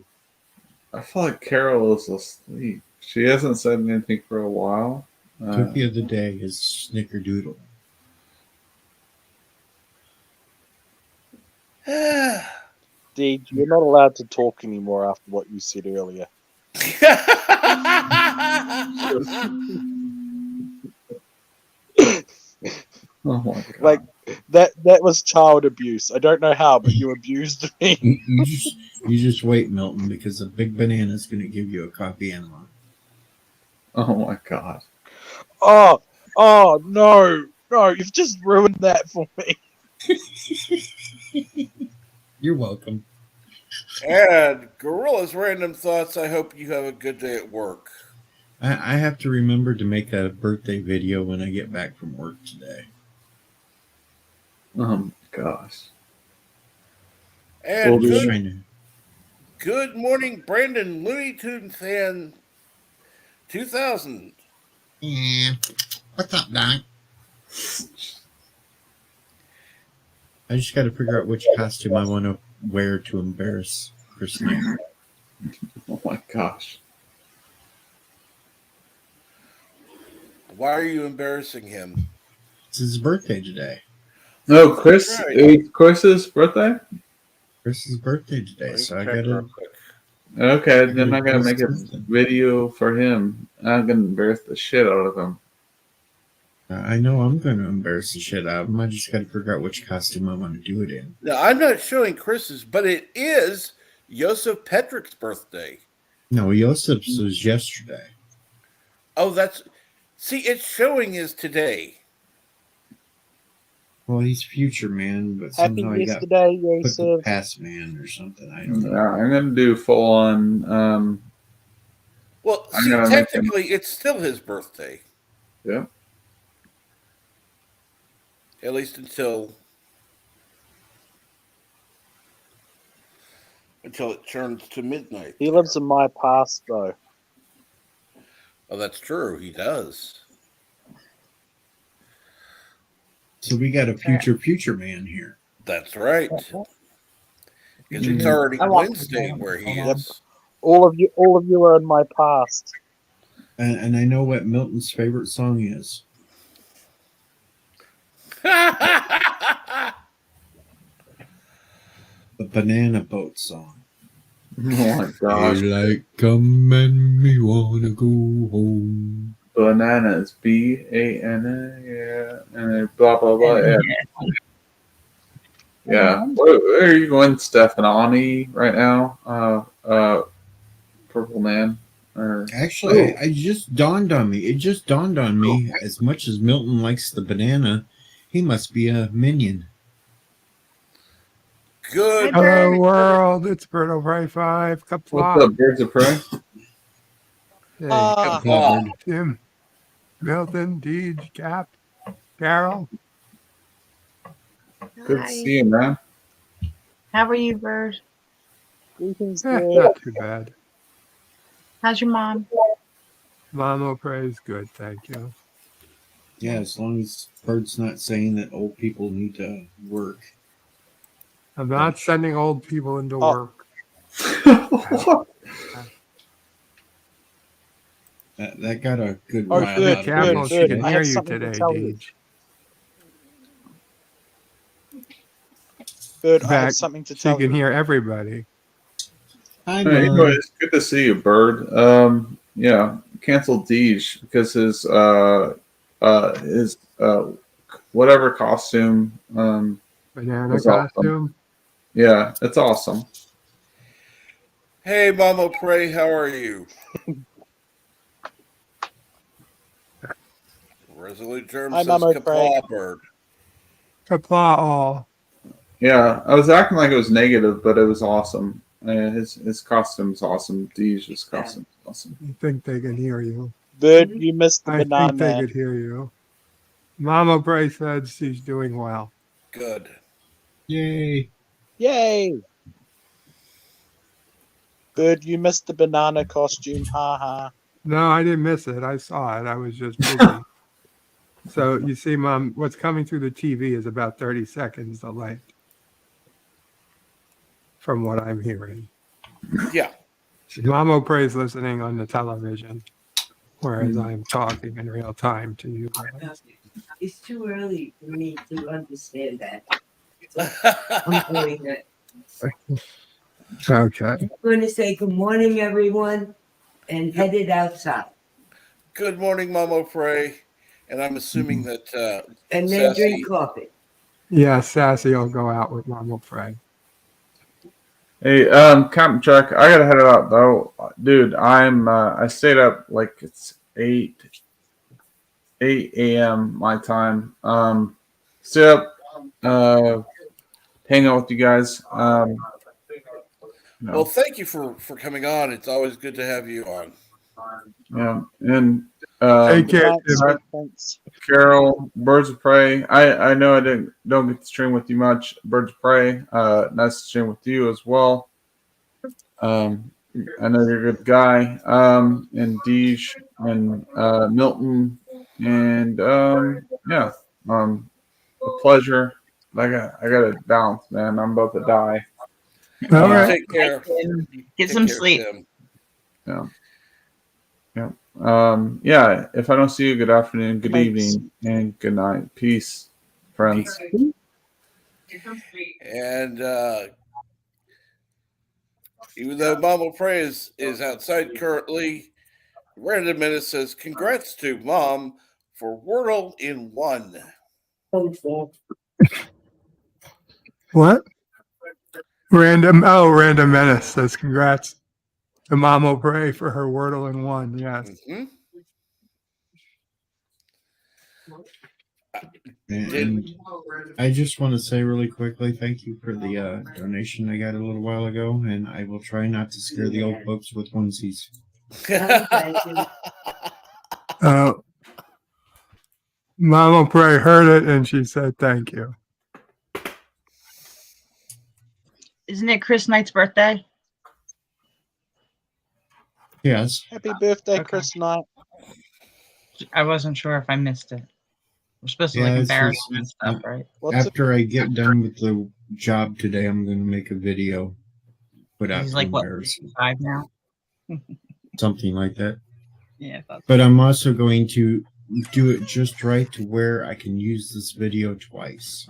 I feel like Carol is asleep. She hasn't said anything for a while. Cookie of the day is Snickerdoodle. Deej, you're not allowed to talk anymore after what you said earlier. Oh my god! Like that was child abuse. I don't know how, but you abused me. You just wait, Milton, because a big banana is going to give you a coffee enema. Oh my god! Oh no, you've just ruined that for me. You're welcome. And Gorilla's Random Thoughts, I hope you have a good day at work. I have to remember to make a birthday video when I get back from work today. Oh my gosh! And Well, good morning, Brandon Looney Tunes fan 2000. Yeah. What's up, Doc? I just got to figure out which costume I want to wear to embarrass Chris Knight. Oh my gosh! Why are you embarrassing him? It's his birthday today. No, Chris. Right. It's Chris's birthday. Chris's birthday today, so I Check got real to. quick. Okay, then I gotta Post make a something. video for him. I'm gonna embarrass the shit out of him. I know I'm going to embarrass the shit out of him. I just got to figure out which costume I want to do it in. Now, I'm not showing Chris's, but it is Joseph Petrick's birthday. No, Yosef's was yesterday. Oh, see, it's showing is today. Well, he's future man, but Happy somehow he got yesterday, put to Yosef. past man or something. I don't know. Yeah, I'm gonna do full on. Well, I'm see, gonna make him- technically, it's still his birthday. Yeah. At least until it turns to midnight. He lives in my past, though. Oh, that's true. He does. So we got a future man here. That's right. Because it's already I walked Wednesday away. where he Hold on. is. All of you are in my past. And I know what Milton's favorite song is. The Banana Boat song. Oh my gosh. Daylight come and me wanna go home. Bananas. BANA. Yeah. And then blah, blah, blah. Yeah. Yeah. Where are you going, Stephanie, right now? Purple Man. Actually, I just dawned on me. It just dawned on me. As much as Milton likes the banana, he must be a minion. Good. Hello, world. It's Birdo Prey 5. What's up, Birds of Prey? Hey, Ah, Kapla. Tim, Milton, Deej, Cap, Carol. Good to see you, man. How are you, Bird? greetings, Eh, dear. not too bad. How's your mom? Mama prays good, thank you. Yeah, as long as Bird's not saying that old people need to work. I'm not sending old people into Oh. work. That got a good Oh, rile good, out Be of careful, her. she good. can I hear have you something to today, tell you. Deej. Bird, In I have fact, something to she tell can you. hear everybody. Hi, Hey, Mom. anyways, good to see you, Bird. Yeah, cancel Deej because his whatever costume Banana was awesome. costume. Yeah, it's awesome. Hey, Mama Pray, how are you? Resolute Germ Hi, says Mama Pray. Kapla Bird. Kapla all. Yeah, I was acting like it was negative, but it was awesome. His costume's awesome. Deej's costume's awesome. You think they can hear you? Bird, you missed the I banana think they man. could hear you. Mama Bray said she's doing well. Good. Yay. Yay! Bird, you missed the banana costume. Ha ha. No, I didn't miss it. I saw it. I was just busy. So you see, Mom, what's coming through the TV is about 30 seconds delayed from what I'm hearing. Yeah. Mama Pray's listening on the television, whereas I'm talking in real time to you guys. It's too early for me to understand that. I'm going Okay. to say good morning, everyone, and headed outside. Good morning, Mama Pray. And I'm assuming that And then Sassy, drink coffee. Yeah, Sassy will go out with Mama Pray. Hey, Captain Chuck, I gotta head out though, dude. I stayed up like it's 8 a.m. my time. Stay up, hang out with you guys. well, thank you for coming on. It's always good to have you on. Yeah, and Take care, Thanks, Tim. sweet, thanks. Carol, Birds of Prey. I know I don't get to stream with you much. Birds of Prey. Nice to stream with you as well. I know you're a good guy. And Deej and Milton and yeah. A pleasure. I gotta bounce, man. I'm about to die. All You right. take care. Get Take some care, sleep. Tim. Yeah. Yeah. If I don't see you, good afternoon, good Thanks. evening, and good night. Peace, friends. And even though Mama Pray is outside currently, Random Menace says, congrats to Mom for Wordle in 1. What? Random Menace says congrats to Mama Pray for her Wordle in 1. Yes. Mm-hmm. And I just want to say really quickly, thank you for the donation I got a little while ago, and I will try not to scare the old folks with onesies. Mama Pray heard it and she said thank you. Isn't it Chris Knight's birthday? Yes. Happy birthday, Okay. Chris Knight. I wasn't sure if I missed it. We're supposed to Yeah, like it's embarrass just- him and stuff, right? What's it? After I get done with the job today, I'm going to make a video, put out He's to like what, embarrass him. 5 now? Something like that. Yeah, I thought so. But I'm also going to do it just right to where I can use this video twice.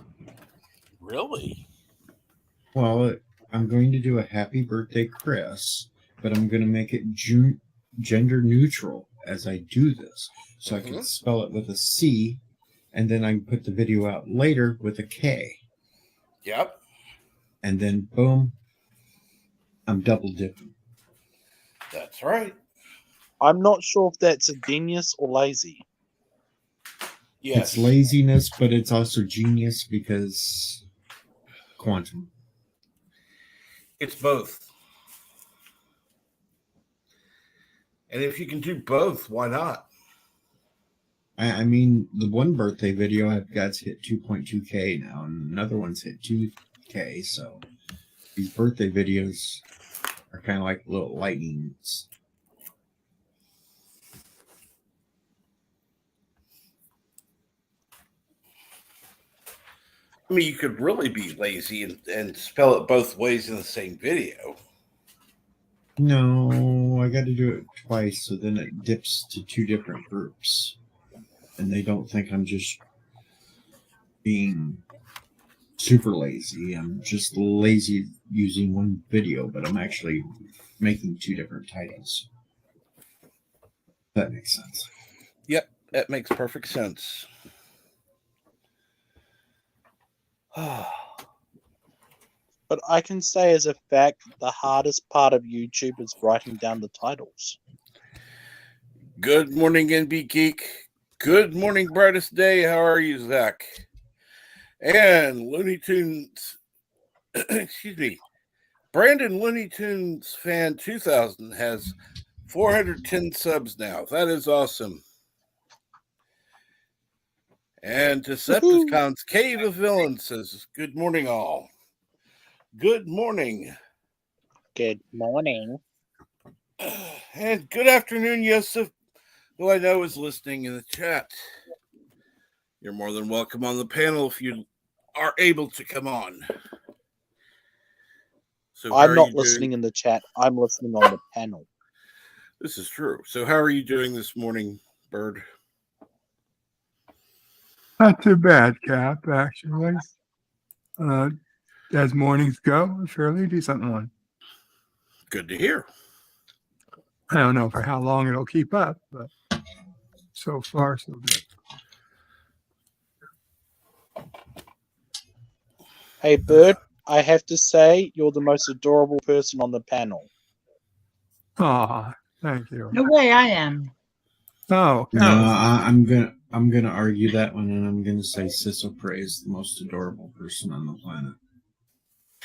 Really? Well, I'm going to do a happy birthday, Chris, but I'm going to make it gender neutral as I do this. So I can spell it with a C, and then I can put the video out later with a K. Yep. And then, boom, I'm double dipping. That's right. I'm not sure if that's a genius or lazy. Yes. It's laziness, but it's also genius because quantum. It's both. And if you can do both, why not? I mean, the one birthday video I've got's hit 2.2K now, and another one's hit 2K. So these birthday videos are kind of like little lightnings. I mean, you could really be lazy and spell it both ways in the same video. No, I got to do it twice, so then it dips to 2 different groups. And they don't think I'm just being super lazy. I'm just lazy using one video, but I'm actually making 2 different titles. That makes sense. Yep, that makes perfect sense. But I can say as a fact, the hardest part of YouTube is writing down the titles. Good morning, NB Geek. Good morning, brightest day. How are you, Zach? And Looney Tunes, excuse me, Brandon Looney Tunes Fan 2000 has 410 subs now. That is awesome. And Decepticon's Cave of Villains says, good morning, all. Good morning. Good morning. And good afternoon, Yosef, who I know is listening in the chat. You're more than welcome on the panel if you are able to come on. So I'm not listening in the chat. I'm listening on the panel. This is true. So how are you doing this morning, Bird? Not too bad, Cap, actually. As mornings go, a fairly decent one. Good to hear. I don't know for how long it'll keep up, but so far, so good. Hey, Bird, I have to say, you're the most adorable person on the panel. Aw, thank you. No way, I am. Oh, No, I'm gonna argue that one, and I'm gonna say Sissopray is the most adorable person on the planet.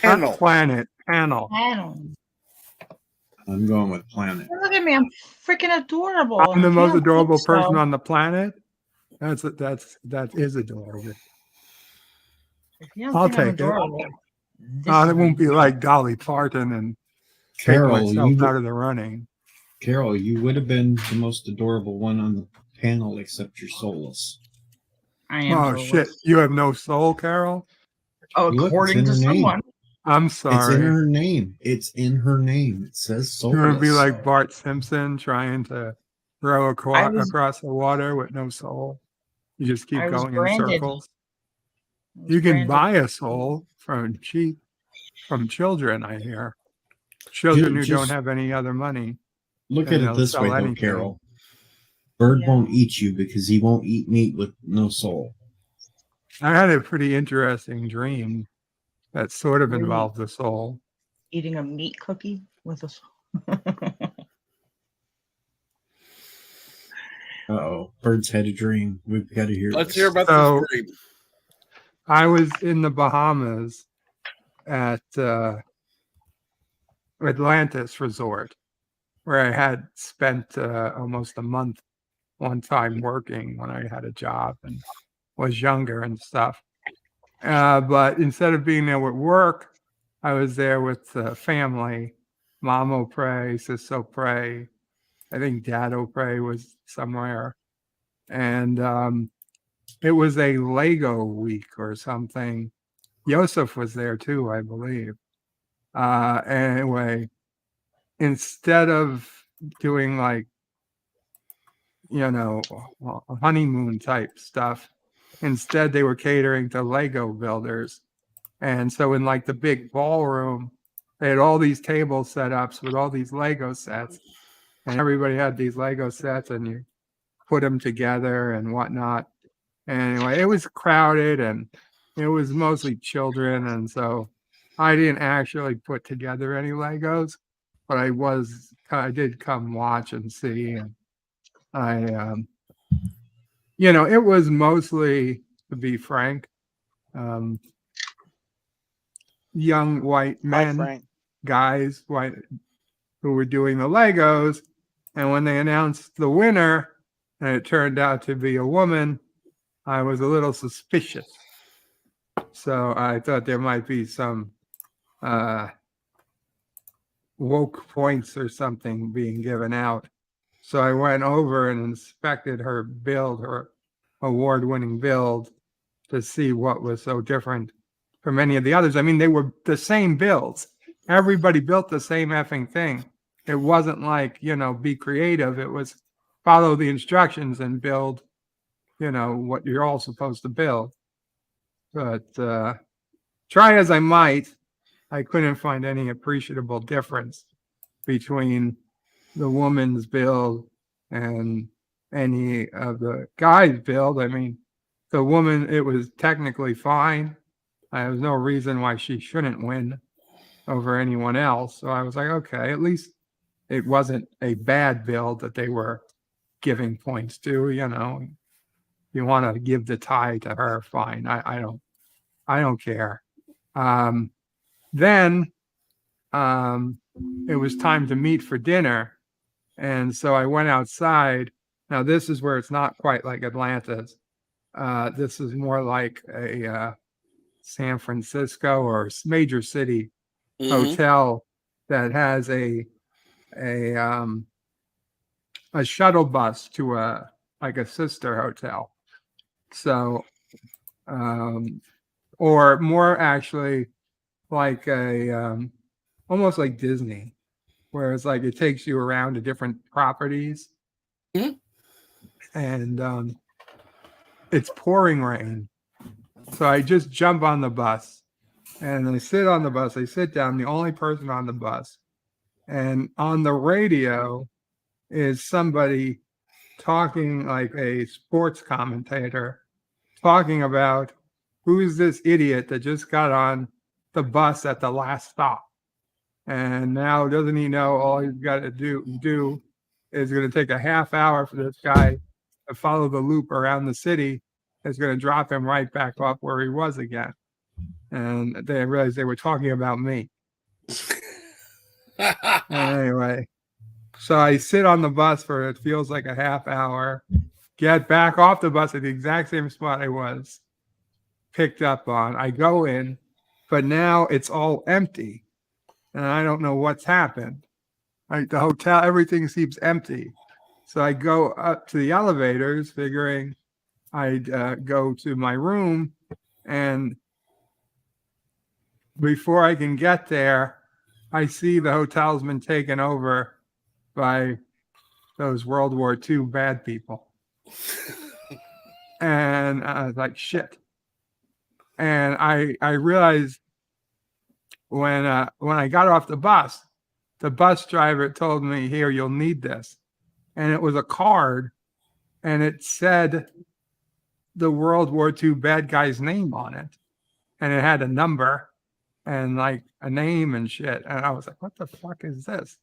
not planet, panel. Panel. I'm going with planet. Look at me, I'm freaking adorable. I'm the If you most don't adorable think so- person on the planet. That is adorable. if you don't I'll think I'm take it. adorable, this It is won't be ridiculous. like Dolly Parton and take Carol, myself you out of the running. Carol, you would have been the most adorable one on the panel, except you're soulless. I am. Oh soulless. shit! You have no soul, Carol. Oh, Look, it's according in to her name. someone. I'm It's in sorry. her name. It's in her name. It says soulless. You're gonna be like Bart Simpson trying to row I was- across the water with no soul. You just keep I was going in branded. circles. I was You can branded. buy a soul from children. I hear children who don't Just have any other money. look and at it they'll this sell way, though, anything. Carol. Bird Yeah. won't eat you because he won't eat meat with no soul. I had a pretty interesting dream that sort of Were you- involved the soul. Eating a meat cookie with a. Uh-oh. Bird's had a dream. We've got to hear Let's this. hear about So- this dream. I was in the Bahamas at Atlantis Resort, where I had spent almost a month one time working when I had a job and was younger and stuff. But instead of being there with work, I was there with family. Mom will pray, sis will pray. I think Dad will pray was somewhere. And it was a Lego week or something. Yosef was there too, I believe. Anyway, instead of doing like, honeymoon type stuff, instead they were catering to Lego builders. And so in like the big ballroom, they had all these table setups with all these Lego sets, and everybody had these Lego sets, and you put them together and whatnot. Anyway, it was crowded and it was mostly children, and so I didn't actually put together any Legos, but I did come watch and see, and it was mostly, to be frank, young white Hi, men, Frank. guys, who were doing the Legos, and when they announced the winner, and it turned out to be a woman, I was a little suspicious. So I thought there might be some woke points or something being given out. So I went over and inspected her build, her award-winning build, to see what was so different from any of the others. I mean, they were the same builds. Everybody built the same effing thing. It wasn't like, be creative. It was follow the instructions and build, what you're all supposed to build. But try as I might, I couldn't find any appreciable difference between the woman's build and any of the guy's build. I mean, the woman, it was technically fine. There was no reason why she shouldn't win over anyone else. So I was like, okay, at least it wasn't a bad build that they were giving points to. You want to give the tie to her, fine. I don't care. Then it was time to meet for dinner. And so I went outside. Now, this is where it's not quite like Atlanta's. This is more like a San Francisco or major city hotel that has a shuttle bus to a sister hotel. So, or more actually like almost like Disney, where it's like it takes you around to different properties. And it's pouring rain. So I just jump on the bus and I sit on the bus. I sit down, the only person on the bus. And on the radio is somebody talking like a sports commentator, talking about who's this idiot that just got on the bus at the last stop. And now doesn't he know all he's got to do is going to take a half hour for this guy to follow the loop around the city. It's going to drop him right back off where he was again. And they realized they were talking about me. Anyway, so I sit on the bus for it feels like a half hour, get back off the bus at the exact same spot I was picked up on. I go in, but now it's all empty. And I don't know what's happened. The hotel, everything seems empty. So I go up to the elevators, figuring I'd go to my room. And before I can get there, I see the hotel's been taken over by those World War II bad people. And I was like, shit. And I realized when I got off the bus driver told me, here, you'll need this. And it was a card, and it said the World War II bad guy's name on it. And it had a number and like a name and shit. And I was like, what the fuck is this?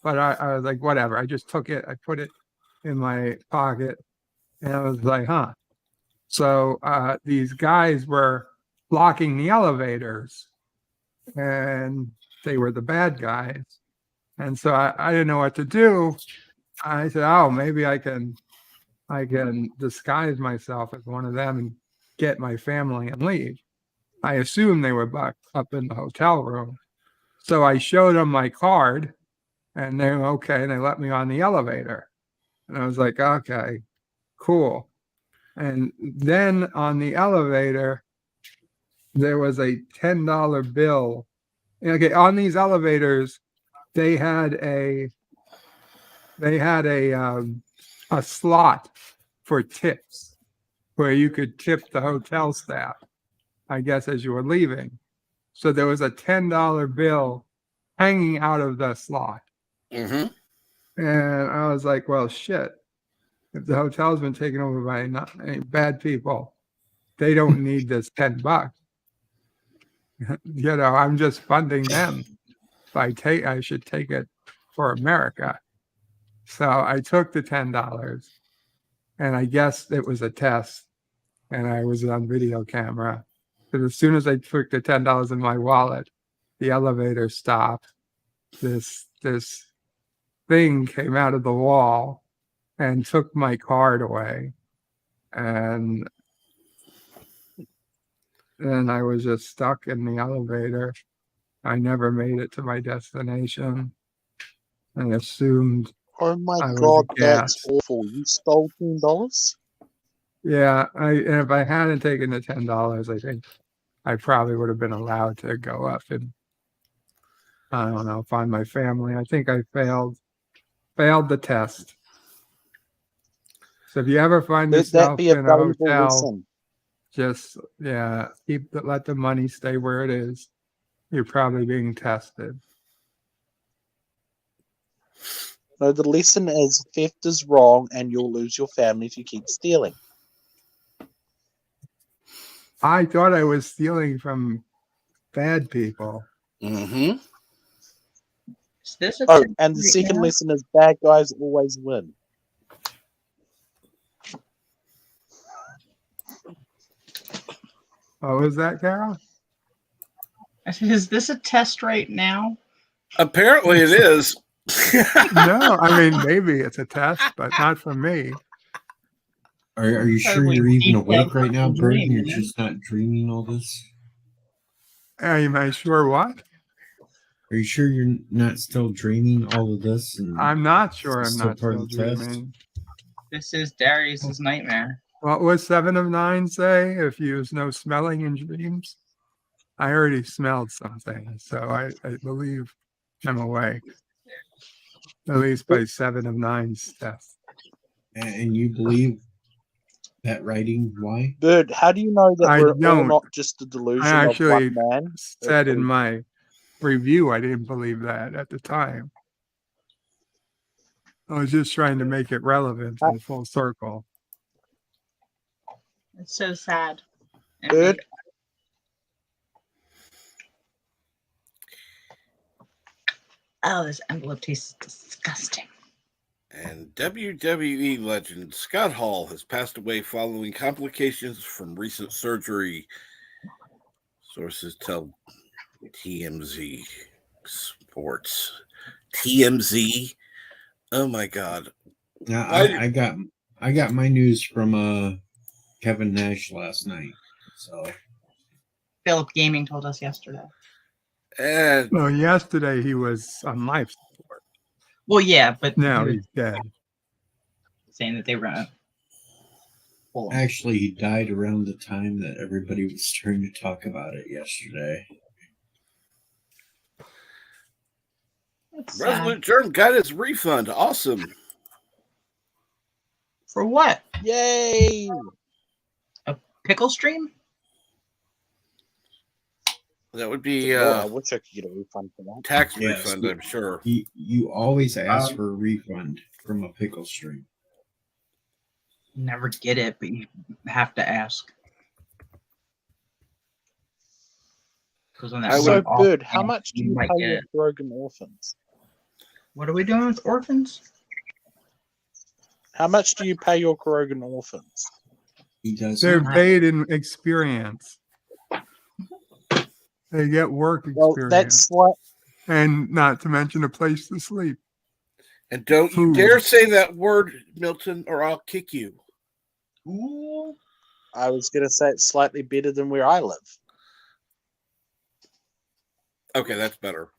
But I was like, whatever. I just took it. I put it in my pocket, and I was like, huh. So these guys were blocking the elevators, and they were the bad guys. And so I didn't know what to do. I said, oh, maybe I can disguise myself as one of them and get my family and leave. I assumed they were back up in the hotel room. So I showed them my card, and they were okay, and they let me on the elevator. And I was like, okay, cool. And then on the elevator, there was a $10 bill. Okay, on these elevators, they had a a slot for tips where you could tip the hotel staff, I guess, as you were leaving. So there was a $10 bill hanging out of the slot. Mm-hmm. And I was like, well, shit. If the hotel's been taken over by not any bad people, they don't need this $10. I'm just funding them. If I should take it for America. So I took the $10, and I guess it was a test, and I was on video camera. But as soon as I took the $10 in my wallet, the elevator stopped. This thing came out of the wall and took my card away. And then I was just stuck in the elevator. I never made it to my destination. I assumed Oh my I was god, a that's gas. awful. You stole $10? Yeah, and if I hadn't taken the $10, I think I probably would have been allowed to go up and, I don't know, find my family. I think I failed the test. So if you ever find Let that yourself be a in a valuable hotel, lesson. just let the money stay where it is. You're probably being tested. No, the lesson is theft is wrong and you'll lose your family if you keep stealing. I thought I was stealing from bad people. Mm-hmm. Is this a Oh, test and the right second now? lesson is bad guys always win. Oh, is that, Carol? Is this a test right now? Apparently it is. No, I mean, maybe it's a test, but not for me. Are you sure Probably you're even detailed awake right now, Bird, and you're dream, just not dreaming all this? Am I sure what? Are you sure you're not still dreaming all of this? And I'm not sure it's I'm still not part still of the test? dreaming. This is Darius's nightmare. What was 7 of 9 say? If you use no smelling in dreams? I already smelled something, so I believe I'm awake. At least by 7 of 9's test. And you believe that writing? Why? Bird, how do you know that I we're all don't. not just a I delusion of actually one man? said in my review I didn't believe that at the time. I was just trying to make it relevant and full circle. It's so sad. Bird, Oh, this envelope tastes disgusting. And WWE legend Scott Hall has passed away following complications from recent surgery. Sources tell TMZ Sports. TMZ? Oh my God. Now, I got my news from Kevin Nash last night. So Philip Gaming told us yesterday. And Well, yesterday he was on life support. Well, yeah, but Now he was he's dead. saying that they were gonna pull him. actually, he died around the time that everybody was starting to talk about it yesterday. That's sad. Resolute Germ got his refund. Awesome. For what? yay! A pickle stream? That would be Lord, I wish I could get a refund for that. tax Yes. refund, I'm sure. You always ask for a refund from a pickle stream. Never get it, but you have to ask. Because when that I So, would- Bird, how much do you might pay get your it. Rogan orphans? What are we doing with orphans? How much do you pay your Krogan orphans? He does. They're not. paid in experience. They get work Well, experience. that's like And not to mention a place to sleep. And don't you Food. dare say that word, Milton, or I'll kick you. Ooh. I was going to say it's slightly better than where I live. Okay, that's better.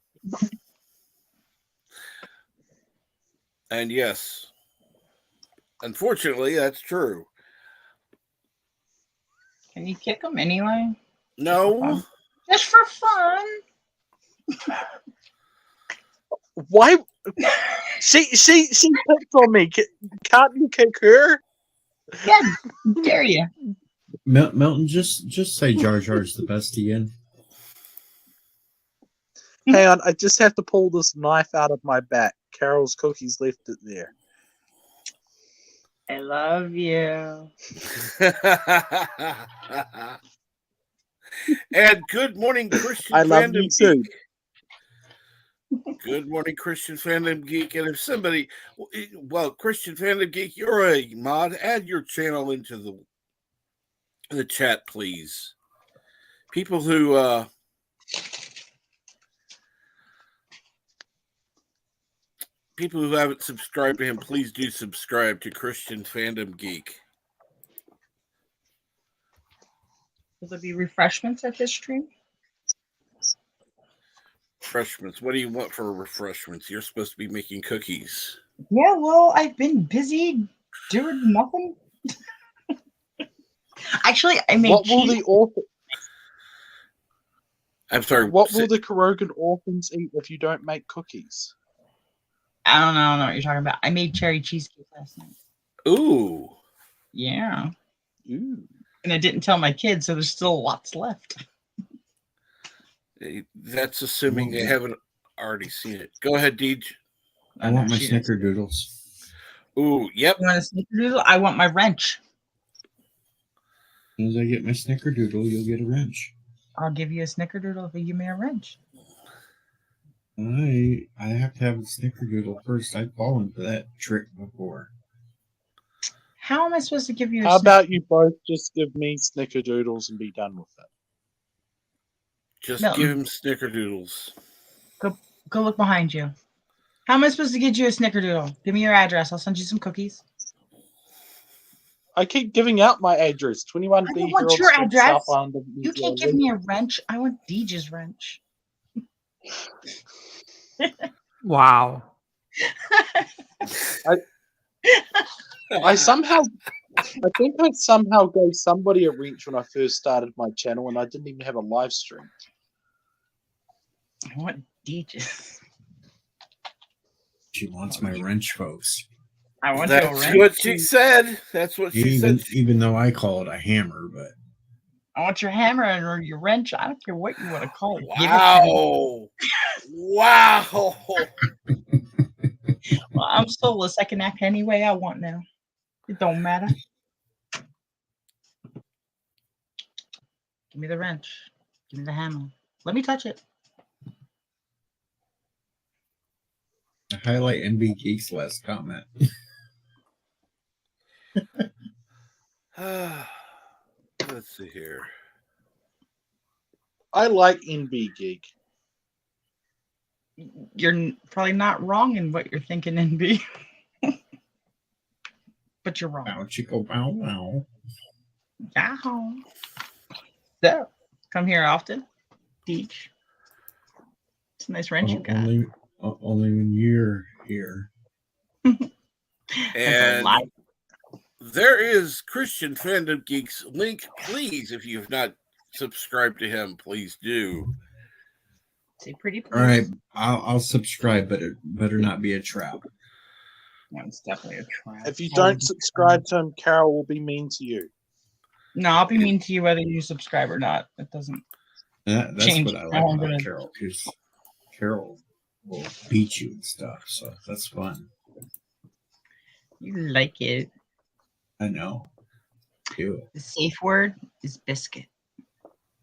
And yes, unfortunately, that's true. Can you kick them anyway? No. Just for fun. Why? She picks on me. Can't you kick her? Yeah, dare you? Milton, just say Jar Jar's the best again. Hang on, I just have to pull this knife out of my back. Carol's cookies left it there. I love you. And good morning, Christian I love Fandom you too. Geek. Good morning, Christian Fandom Geek. And if somebody, well, Christian Fandom Geek, you're a mod. Add your channel into the chat, please. People who haven't subscribed to him, please do subscribe to Christian Fandom Geek. Will there be refreshments at this stream? Refreshments. What do you want for refreshments? You're supposed to be making cookies. Yeah, well, I've been busy doing nothing. Actually, I made What will cheese. the orphan? I'm sorry. What will the Kurogan orphans eat if you don't make cookies? I don't know what you're talking about. I made cherry cheesecake last night. Ooh. Yeah. Ooh. And I didn't tell my kids, so there's still lots left. That's assuming they haven't already seen it. Go ahead, Deej. I want my snickerdoodles. Ooh, yep. You want a snickerdoodle? I want my wrench. As soon as I get my snickerdoodle, you'll get a wrench. I'll give you a snickerdoodle if you give me a wrench. I have to have a snickerdoodle first. I've fallen for that trick before. How am I supposed to give you How about you both just give me snickerdoodles and be done with it? Just Milton. give him snickerdoodles. Go look behind you. How am I supposed to get you a snickerdoodle? Give me your address. I'll send you some cookies. I keep giving out my address. 21B I don't want Herald your Street, address. South Island. You can't give me a wrench. I want Deej's wrench. Wow. I think I somehow gave somebody a wrench when I first started my channel, and I didn't even have a live stream. I want Deej's. She wants my wrench, folks. I want That's your wrench. what she said. That's what she said. Even though I call it a hammer, but I want your hammer or your wrench. I don't care what you want to call it. Give it to me. Wow. Well, I'm soulless. I can act any way I want now. It don't matter. Give me the wrench. Give me the hammer. Let me touch it. highlight NB Geek's last comment. Let's see here. I like NB Geek. You're probably not wrong in what you're thinking, NB. But you're wrong. Bow, chico, bow, wow. Yeah. So, come here often. Teach. It's a nice wrench you got. Only when you're here. And there is Christian Fandom Geek's link. Please, if you have not subscribed to him, please do. Say pretty please. All right, I'll subscribe, but it better not be a trap. No, it's definitely a trap. If you don't subscribe to him, Carol will be mean to you. No, I'll be mean to you whether you subscribe or not. It doesn't That's change what I like how I'm about gonna- Carol, because Carol will beat you and stuff, so that's fun. You like it. I know. Do it. The safe word is biscuit.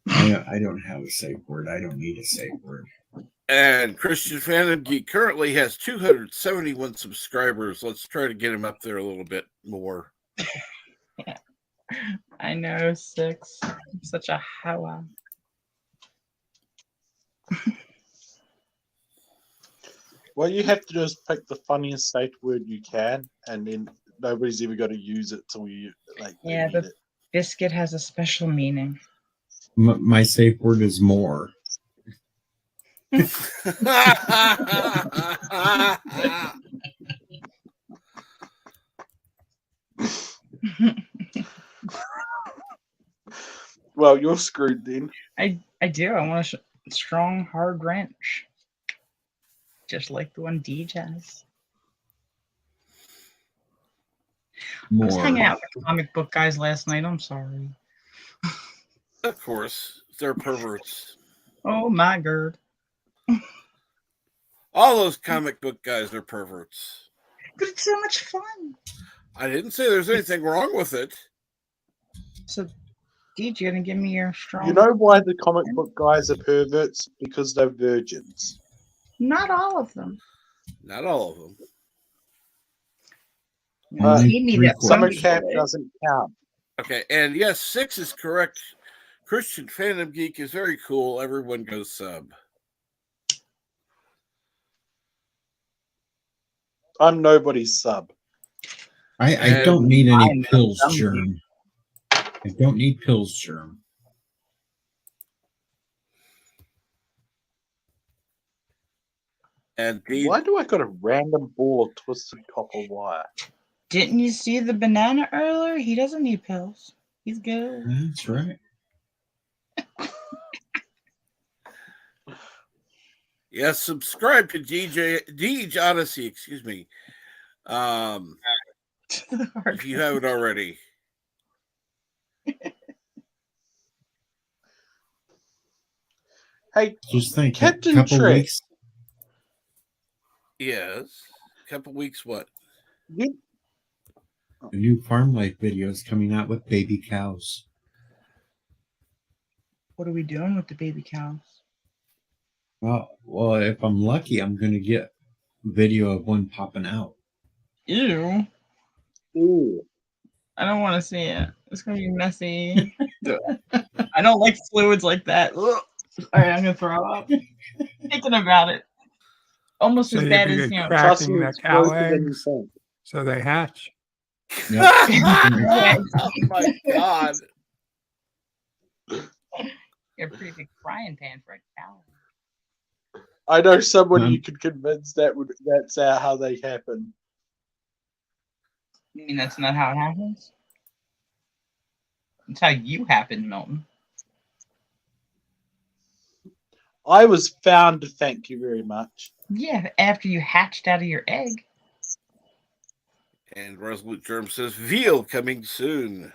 I don't have a safe word. I don't need a safe word. And Christian Fandom Geek currently has 271 subscribers. Let's try to get him up there a little bit more. I know, 6. I'm such a howa. What you have to do is pick the funniest safe word you can, and then nobody's ever going to use it till you Yeah, need but it. biscuit has a special meaning. My safe word is more. Well, you're screwed then. I do. I want a strong, hard wrench. Just like the one Deej has. I was hanging out with comic book guys last night. I'm sorry. Of course, they're perverts. Oh my god. All those comic book guys are perverts. But it's so much fun. I didn't say there's anything wrong with it. So, Deej, you gonna give me your strong? You know why the comic book guys are perverts? Because they're virgins. Not all of them. Not all of them. Feed me that Summer puppy. Camp doesn't count. Okay, and yes, 6 is correct. Christian Fandom Geek is very cool. Everyone goes sub. I'm nobody's sub. I don't need any pills, Germ. I don't need pills, Germ. And why do I got a random ball of twisted copper wire? Didn't you see the banana earlier? He doesn't need pills. He's good. That's right. yes, subscribe to Deej Odyssey. Excuse me. If you haven't already. Hey, just think, Captain a couple Trick. weeks. Yes, a couple weeks. What? A new farm life video is coming out with baby cows. What are we doing with the baby cows? Well, if I'm lucky, I'm going to get a video of one popping out. Ew. Ooh. I don't want to see it. It's going to be messy. I don't like fluids like that. Ugh. All right, I'm going to throw up. Thinking about it. Almost So as you bad be as, you know. cracking the cow eggs so they hatch. Yep. Oh my god. You're a pretty big frying pan for a cow. I know someone you could convince that's how they happen. You mean that's not how it happens? That's how you happened, Milton. I was found, thank you very much. Yeah, after you hatched out of your egg. And Resolute Germ says veal coming soon.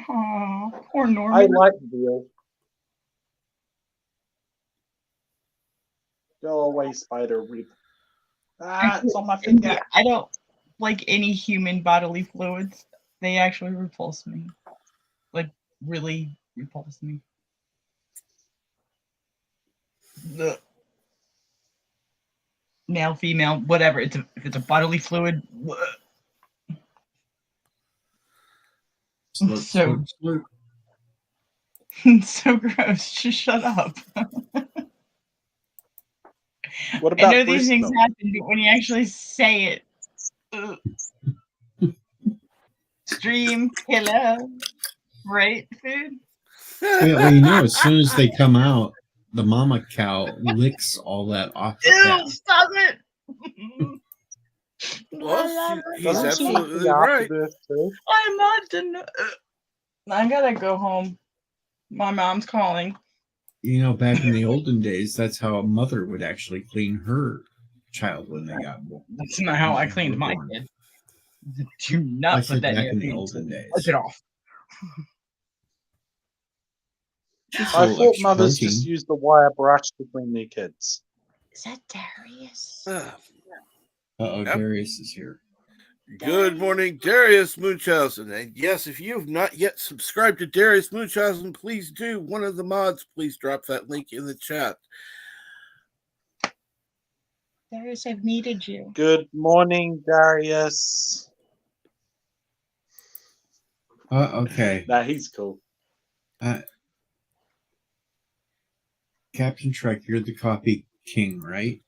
Oh, poor Norman. I like veal. Go away, spider web. Ah, it's on my finger. I don't like any human bodily fluids. They actually repulse me. Like, really repulse me. Ugh. Male, female, whatever. If it's a bodily fluid. Slurp, slurp. So gross. Just shut up. What about I know these things milk? happen, but when you actually say it, ugh. Stream killer, right? Food. Well, you know, as soon as they come out, the mama cow licks all that off the Ew! calf. Stop it. Well, he's Doesn't she have absolutely the right. afterbirth too? I'm not done. I gotta go home. My mom's calling. You know, back in the olden days, that's how a mother would actually clean her child when they got born. That's not how I cleaned my kid. Do not I put said that back in in your the pants. olden days. Wipe it off. Just a I little thought extra mothers protein. just used the wire brush to clean their kids. Is that Darius? Uh-oh, Yep. Darius is here. Good morning, Darius Munchausen. And yes, if you have not yet subscribed to Darius Munchausen, please do. One of the mods, please drop that link in the chat. Darius, I've needed you. Good morning, Darius. Okay. Nah, he's cool. Captain Trek, you're the copy king, right?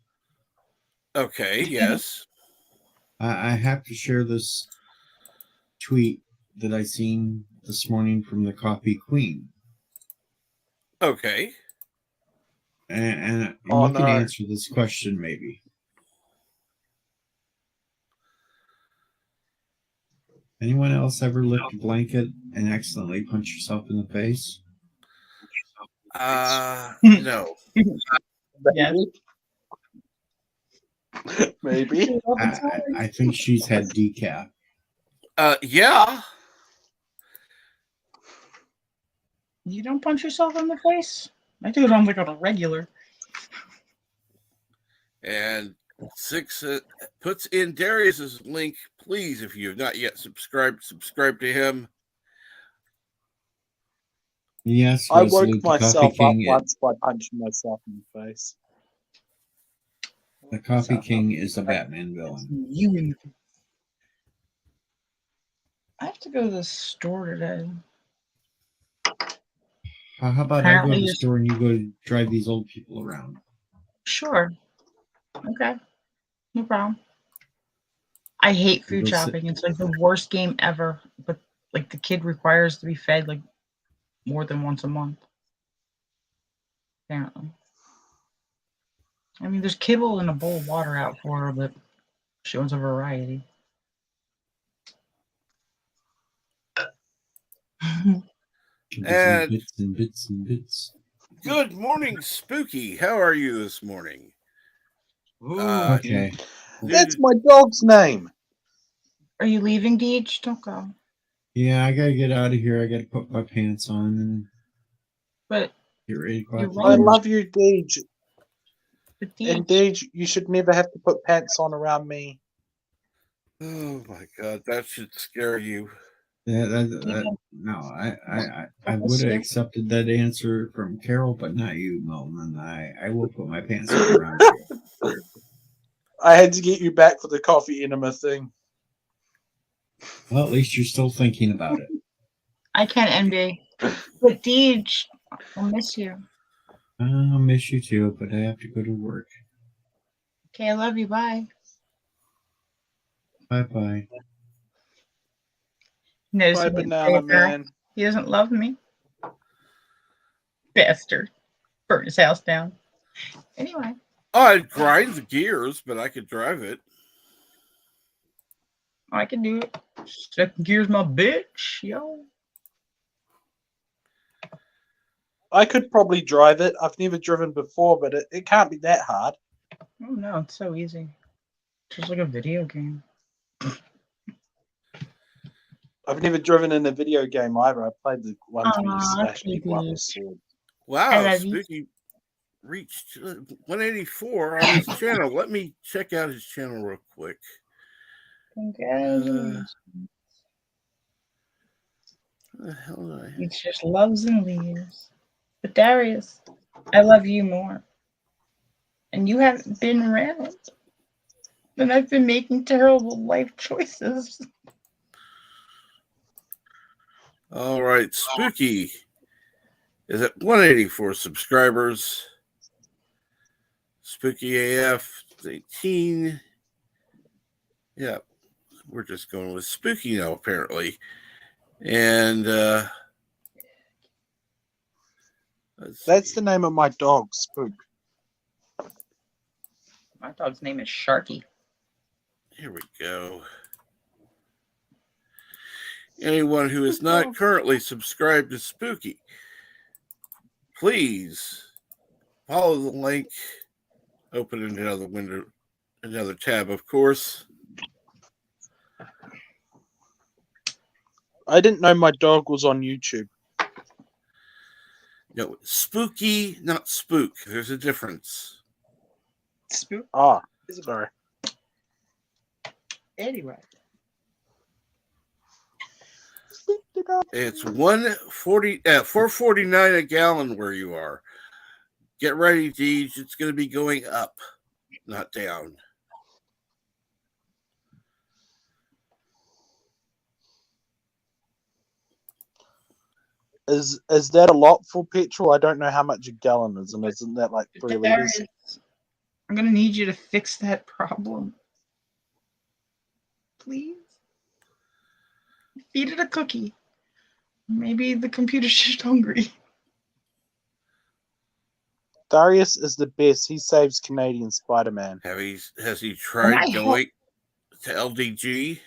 Okay, yes. I have to share this tweet that I seen this morning from the copy queen. Okay. And Oh, you can no. answer this question maybe. Anyone else ever lift a blanket and accidentally punch yourself in the face? No. Yes. Maybe. I think she's had decaf. Yeah. You don't punch yourself in the face? I do it on like on a regular. And 6 puts in Darius's link. Please, if you have not yet subscribe to him. Yes, I Wesley, woke the Coffee myself up King. once by punching myself in the face. The Coffee King is a Batman villain. You in the... I have to go to the store today. How about I go to the store and you go to drive these old people around? Sure. Okay. No problem. I hate food shopping. It's like the worst game ever. But like the kid requires to be fed like more than once a month. Apparently. I mean, there's kibble and a bowl of water out for her, but she wants a variety. And bits. Good morning, Spooky. How are you this morning? Okay. That's my dog's name. Are you leaving, Deej? Don't go. Yeah, I gotta get out of here. I gotta put my pants on and But get ready to go out the I door. love you, Deej. But And Deej, you should never have to put pants on around me. Oh my God, that should scare you. No, I would have accepted that answer from Carol, but not you, Melvin. I will put my pants on around you. I had to get you back for the coffee enema thing. Well, at least you're still thinking about it. I can't envy. But Deej, I'll miss you. I'll miss you too, but I have to go to work. Okay, I love you. Bye. Bye. Notice Bye, he didn't banana say that. man. He doesn't love me. Bastard. Burn his house down. Anyway. I'd grind the gears, but I could drive it. I can do it. Second gear's my bitch, yo. I could probably drive it. I've never driven before, but it can't be that hard. Oh no, it's so easy. It's just like a video game. I've never driven in a video game either. I played the ones where you Aw, smash people up kitty. with swords. Wow, I love you. Spooky reached 184 on his channel. Let me check out his channel real quick. Congratulations. What the hell did I... It's just loves and leaves. But Darius, I love you more. And you haven't been around. And I've been making terrible life choices. All right, Spooky is at 184 subscribers. Spooky AF is 18. Yeah, we're just going with Spooky now, apparently. And that's the name of my dog, Spook. My dog's name is Sharky. Here we go. Anyone who is not currently subscribed to Spooky, please follow the link. Open another window, another tab, of course. I didn't know my dog was on YouTube. No, Spooky, not Spook. There's a difference. Spook. Ah, sorry. Anyway. It's 4.49 a gallon where you are. Get ready, Deej. It's going to be going up, not down. Is that a lot for petrol? I don't know how much a gallon is, and isn't that like 3 liters? I'm gonna need you to fix that problem. Please. Feed it a cookie. Maybe the computer's just hungry. Darius is the best. He saves Canadian Spider-Man. Has he tried going to LDG?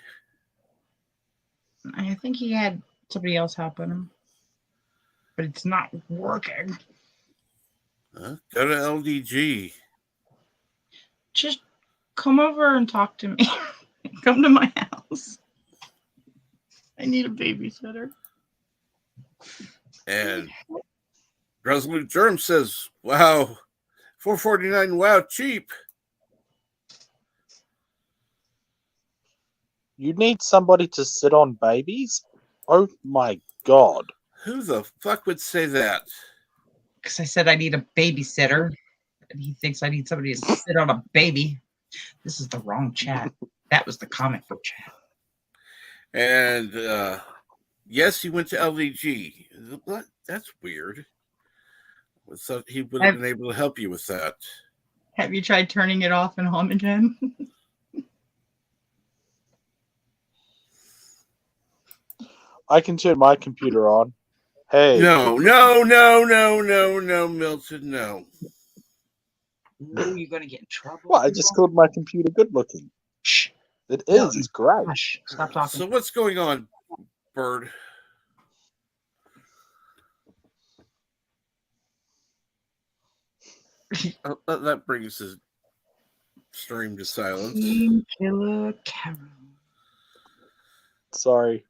I think he had somebody else helping him, but it's not working. Go to LDG. Just come over and talk to me. Come to my house. I need a babysitter. And Resolute Germ says, wow, $4.49, wow, cheap. You need somebody to sit on babies? Oh my god. Who the fuck would say that? Because I said I need a babysitter. And he thinks I need somebody to sit on a baby. This is the wrong chat. That was the comic book chat. And yes, he went to LDG. What? That's weird. I thought he would have been able to help you with that. Have you tried turning it off and on again? I can turn my computer on. Hey. No, Milton, no. No, you're going to get in trouble. What? I just called my computer good looking. Shh. It is. It's great. Hush. Stop talking. So what's going on, Bird? That brings his stream to silence. Killer Carol. Sorry.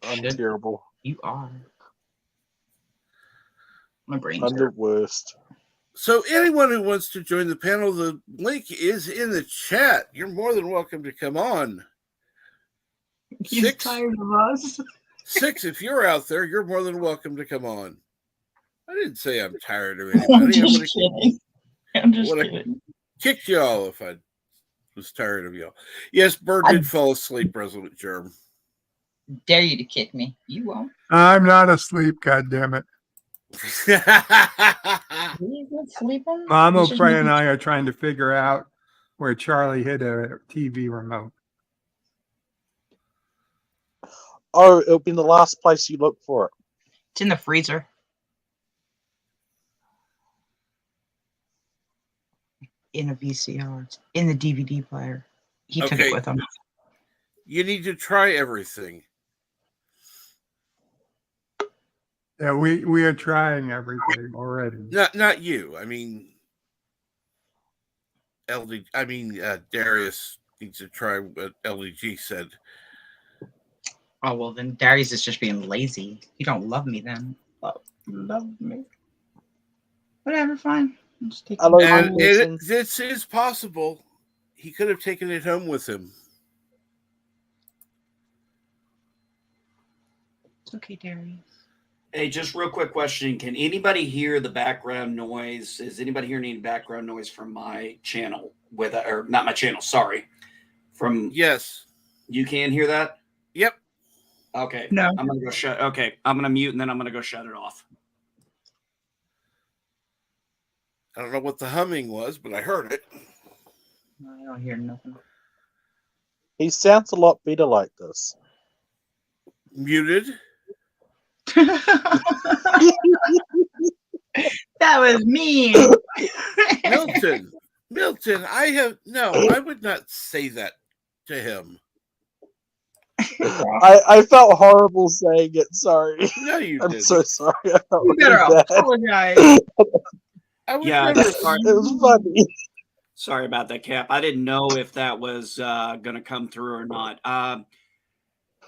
I'm terrible. You are. My brain's I'm the worst. So anyone who wants to join the panel, the link is in the chat. You're more than welcome to come on. He's tired of us. 6, if you're out there, you're more than welcome to come on. I didn't say I'm tired of anybody. I'm just kidding. Kick y'all if I was tired of y'all. Yes, Bird did fall asleep, Resolute Germ. Dare you to kick me. You won't. I'm not asleep, goddammit. He's not sleeping. Mama Frey and I are trying to figure out where Charlie hid a TV remote. Oh, it'll be in the last place you look for it. It's in the freezer. In a VCR. It's in the DVD player. He took it with him. You need to try everything. Yeah, we are trying everything already. Not you. I mean, Darius needs to try what LDG said. Oh, well, then Darius is just being lazy. You don't love me then. Love me. Whatever, fine. Just take this is possible. He could have taken it home with him. It's okay, Darius. Hey, just real quick question. Can anybody hear the background noise? Is anybody hearing any background noise from my channel? Or not my channel, sorry. Yes. You can hear that? Yep. Okay. No. I'm going to go I'm going to mute and then I'm going to go shut it off. I don't know what the humming was, but I heard it. I don't hear nothing. He sounds a lot better like this. Muted. That was mean. Milton, I would not say that to him. I felt horrible saying it. Sorry. No, you I'm didn't. so sorry. I felt You better really bad. apologize. It was funny. Sorry about that, Cap. I didn't know if that was going to come through or not.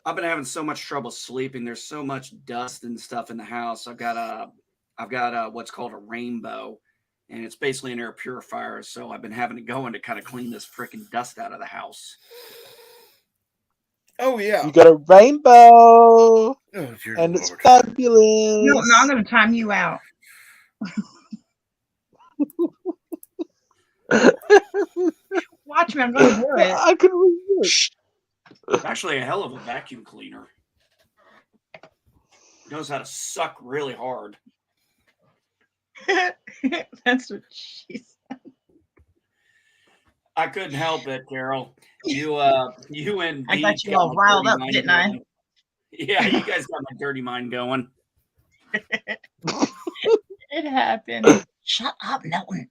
I've been having so much trouble sleeping. There's so much dust and stuff in the house. I've got a what's called a rainbow, and it's basically an air purifier. So I've been having to go in to kind of clean this freaking dust out of the house. Oh yeah, You got a rainbow, oh, and it's fabulous. No, I'm going to time you out. Watch me, I'm going to do it. I can read it. It's actually a hell of a vacuum cleaner. It knows how to suck really hard. That's what she said. I couldn't help it, Carol. You and I got you all riled up, didn't I? Yeah, you guys got my dirty mind going. It happened. Shut up, Milton.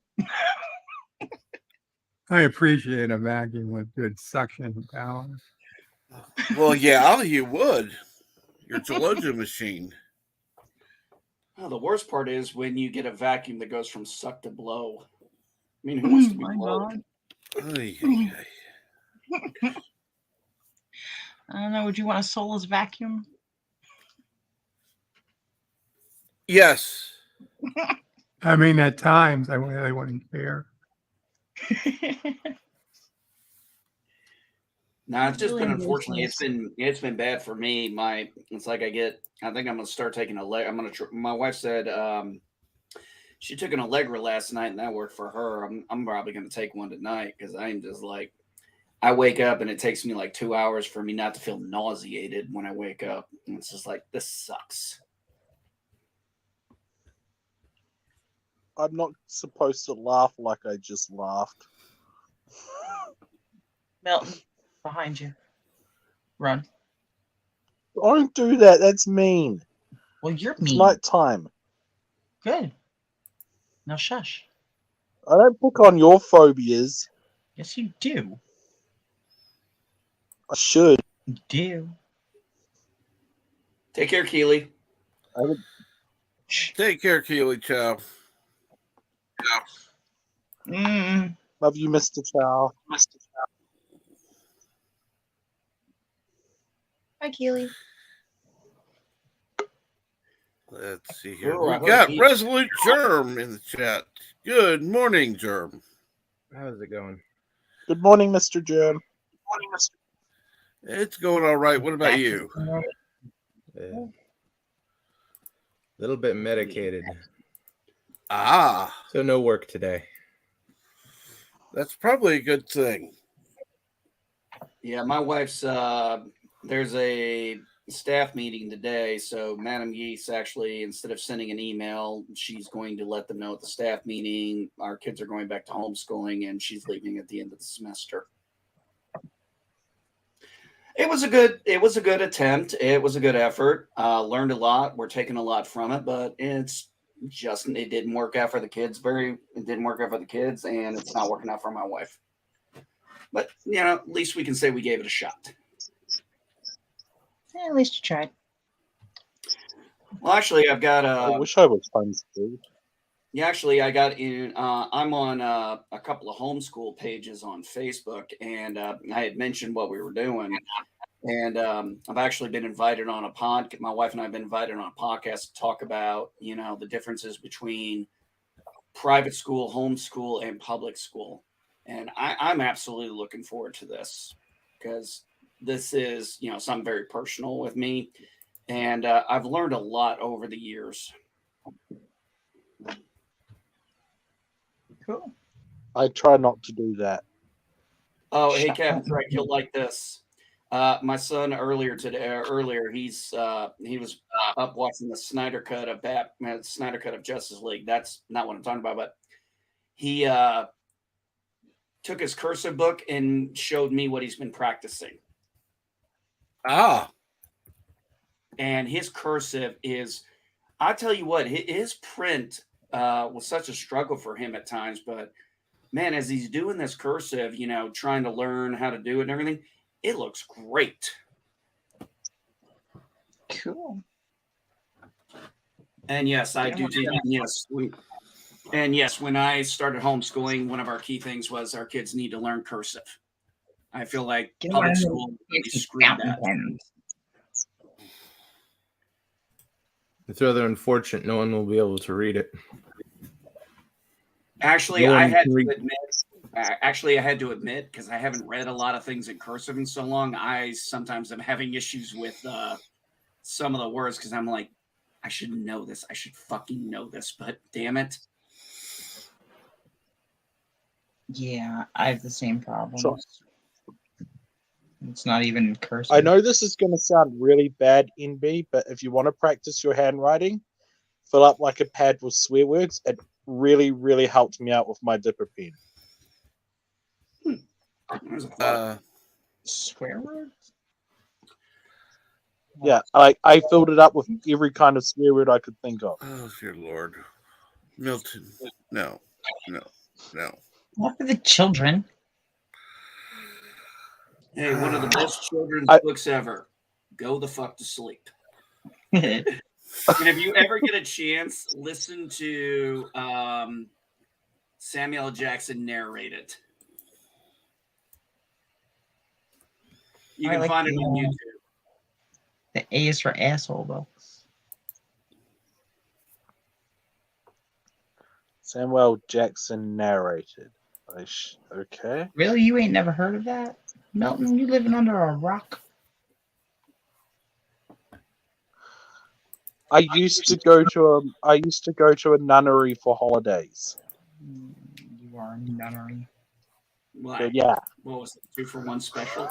I appreciate a vacuum with good suction power. Well, yeah, you would. Your Gelogia machine. Oh, the worst part is when you get a vacuum that goes from suck to blow. I mean, who wants to be My blown? God. Ay, ay, ay. I don't know. Would you want a soulless vacuum? Yes. I mean, at times I really wouldn't care. No, it's just Really been embrace unfortunately. this. It's been bad for me. It's like I think I'm gonna start taking a leg. I'm gonna. My wife said she took an Allegra last night and that worked for her. I'm probably gonna take one tonight because I'm just like I wake up and it takes me like 2 hours for me not to feel nauseated when I wake up. And it's just like this sucks. I'm not supposed to laugh like I just laughed. Milton, behind you. Run. Don't do that. That's mean. Well, you're It's mean. night time. Good. Now shush. I don't pick on your phobias. Yes, you do. I should. You do. Take care, Keely. I would. Take care, Keely Chow. Love you, Mr. Chow. Hi, Keely. Let's see here. Oh, I We hope got he- Resolute Germ in the chat. Good morning, Germ. How's it going? Good morning, Mr. Germ. It's going all right. What about you? A little bit medicated. Ah, So no work today. that's probably a good thing. Yeah, my wife's there's a staff meeting today, so Madam Yeast actually, instead of sending an email, she's going to let them know at the staff meeting our kids are going back to homeschooling and she's leaving at the end of the semester. It was a good attempt. It was a good effort. Learned a lot. We're taking a lot from it, but it didn't work out for the kids. It didn't work out for the kids, and it's not working out for my wife. But at least we can say we gave it a shot. At least you tried. Well, actually, I've got I wish I was homeschooled. Yeah, actually, I got in. I'm on a couple of homeschool pages on Facebook, and I had mentioned what we were doing. And I've actually been invited on a podcast. My wife and I have been invited on a podcast to talk about, the differences between private school, homeschool, and public school. And I'm absolutely looking forward to this because this is, something very personal with me. And I've learned a lot over the years. Cool. I try not to do that. Oh, hey, Captain Frank, you'll like this. My son earlier he was up watching the Snyder cut of Justice League. That's not what I'm talking about, but he took his cursive book and showed me what he's been practicing. Ah, and his cursive is, I tell you what, his print was such a struggle for him at times, but man, as he's doing this cursive, trying to learn how to do it and everything, it looks great. Cool. And yes, I do. Yes, when I started homeschooling, one of our key things was our kids need to learn cursive. I feel like public school really screwed that. It's rather unfortunate no one will be able to read it. Actually, I had to admit, because I haven't read a lot of things in cursive in so long, I sometimes am having issues with some of the words because I'm like, I should know this. I should fucking know this, but damn it. Yeah, I have the same problem. Sure. It's not even cursive. I know this is going to sound really bad, NB, but if you want to practice your handwriting, fill up like a pad with swear words. It really, really helped me out with my dipper pen. Swear words? Yeah, I filled it up with every kind of swear word I could think of. oh, dear Lord. Milton. No. Not for the children. Hey, one of the best children's books ever. Go the fuck to sleep. And if you ever get a chance, listen to Samuel L. Jackson narrate it. You can find it on YouTube. The A is for asshole books. Samuel Jackson narrated. Okay. Really? You ain't never heard of that? Milton, you living under a rock? I used to go to a nunnery for holidays. You are a nunnery. Why? Yeah. What was it? 2-for-1 special?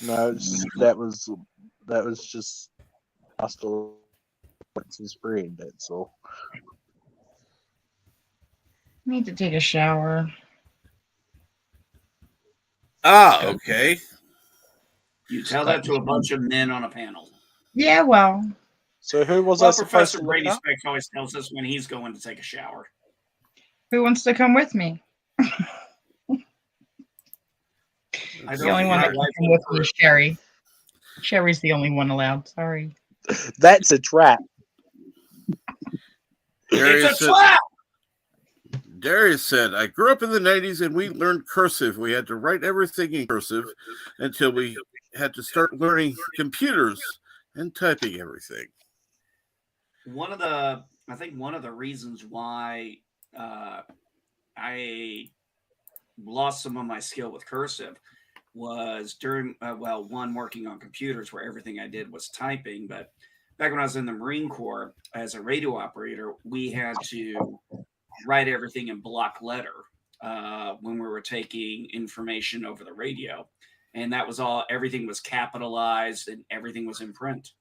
No, that was just Master Alex's friend, that's all. Need to take a shower. Ah, okay. You tell that to a bunch of men on a panel. Yeah, well. So who was I supposed Professor to look Brady up? Specs always tells us when he's going to take a shower. Who wants to come with me? The only one that can come with me is Sherry. Sherry's the only one allowed. Sorry. That's a trap. It's a trap! Darius said, I grew up in the 90s and we learned cursive. We had to write everything in cursive until we had to start learning computers and typing everything. I think one of the reasons why I lost some of my skill with cursive was during, one, working on computers where everything I did was typing. But back when I was in the Marine Corps as a radio operator, we had to write everything in block letter when we were taking information over the radio. And that was all, everything was capitalized and everything was in print.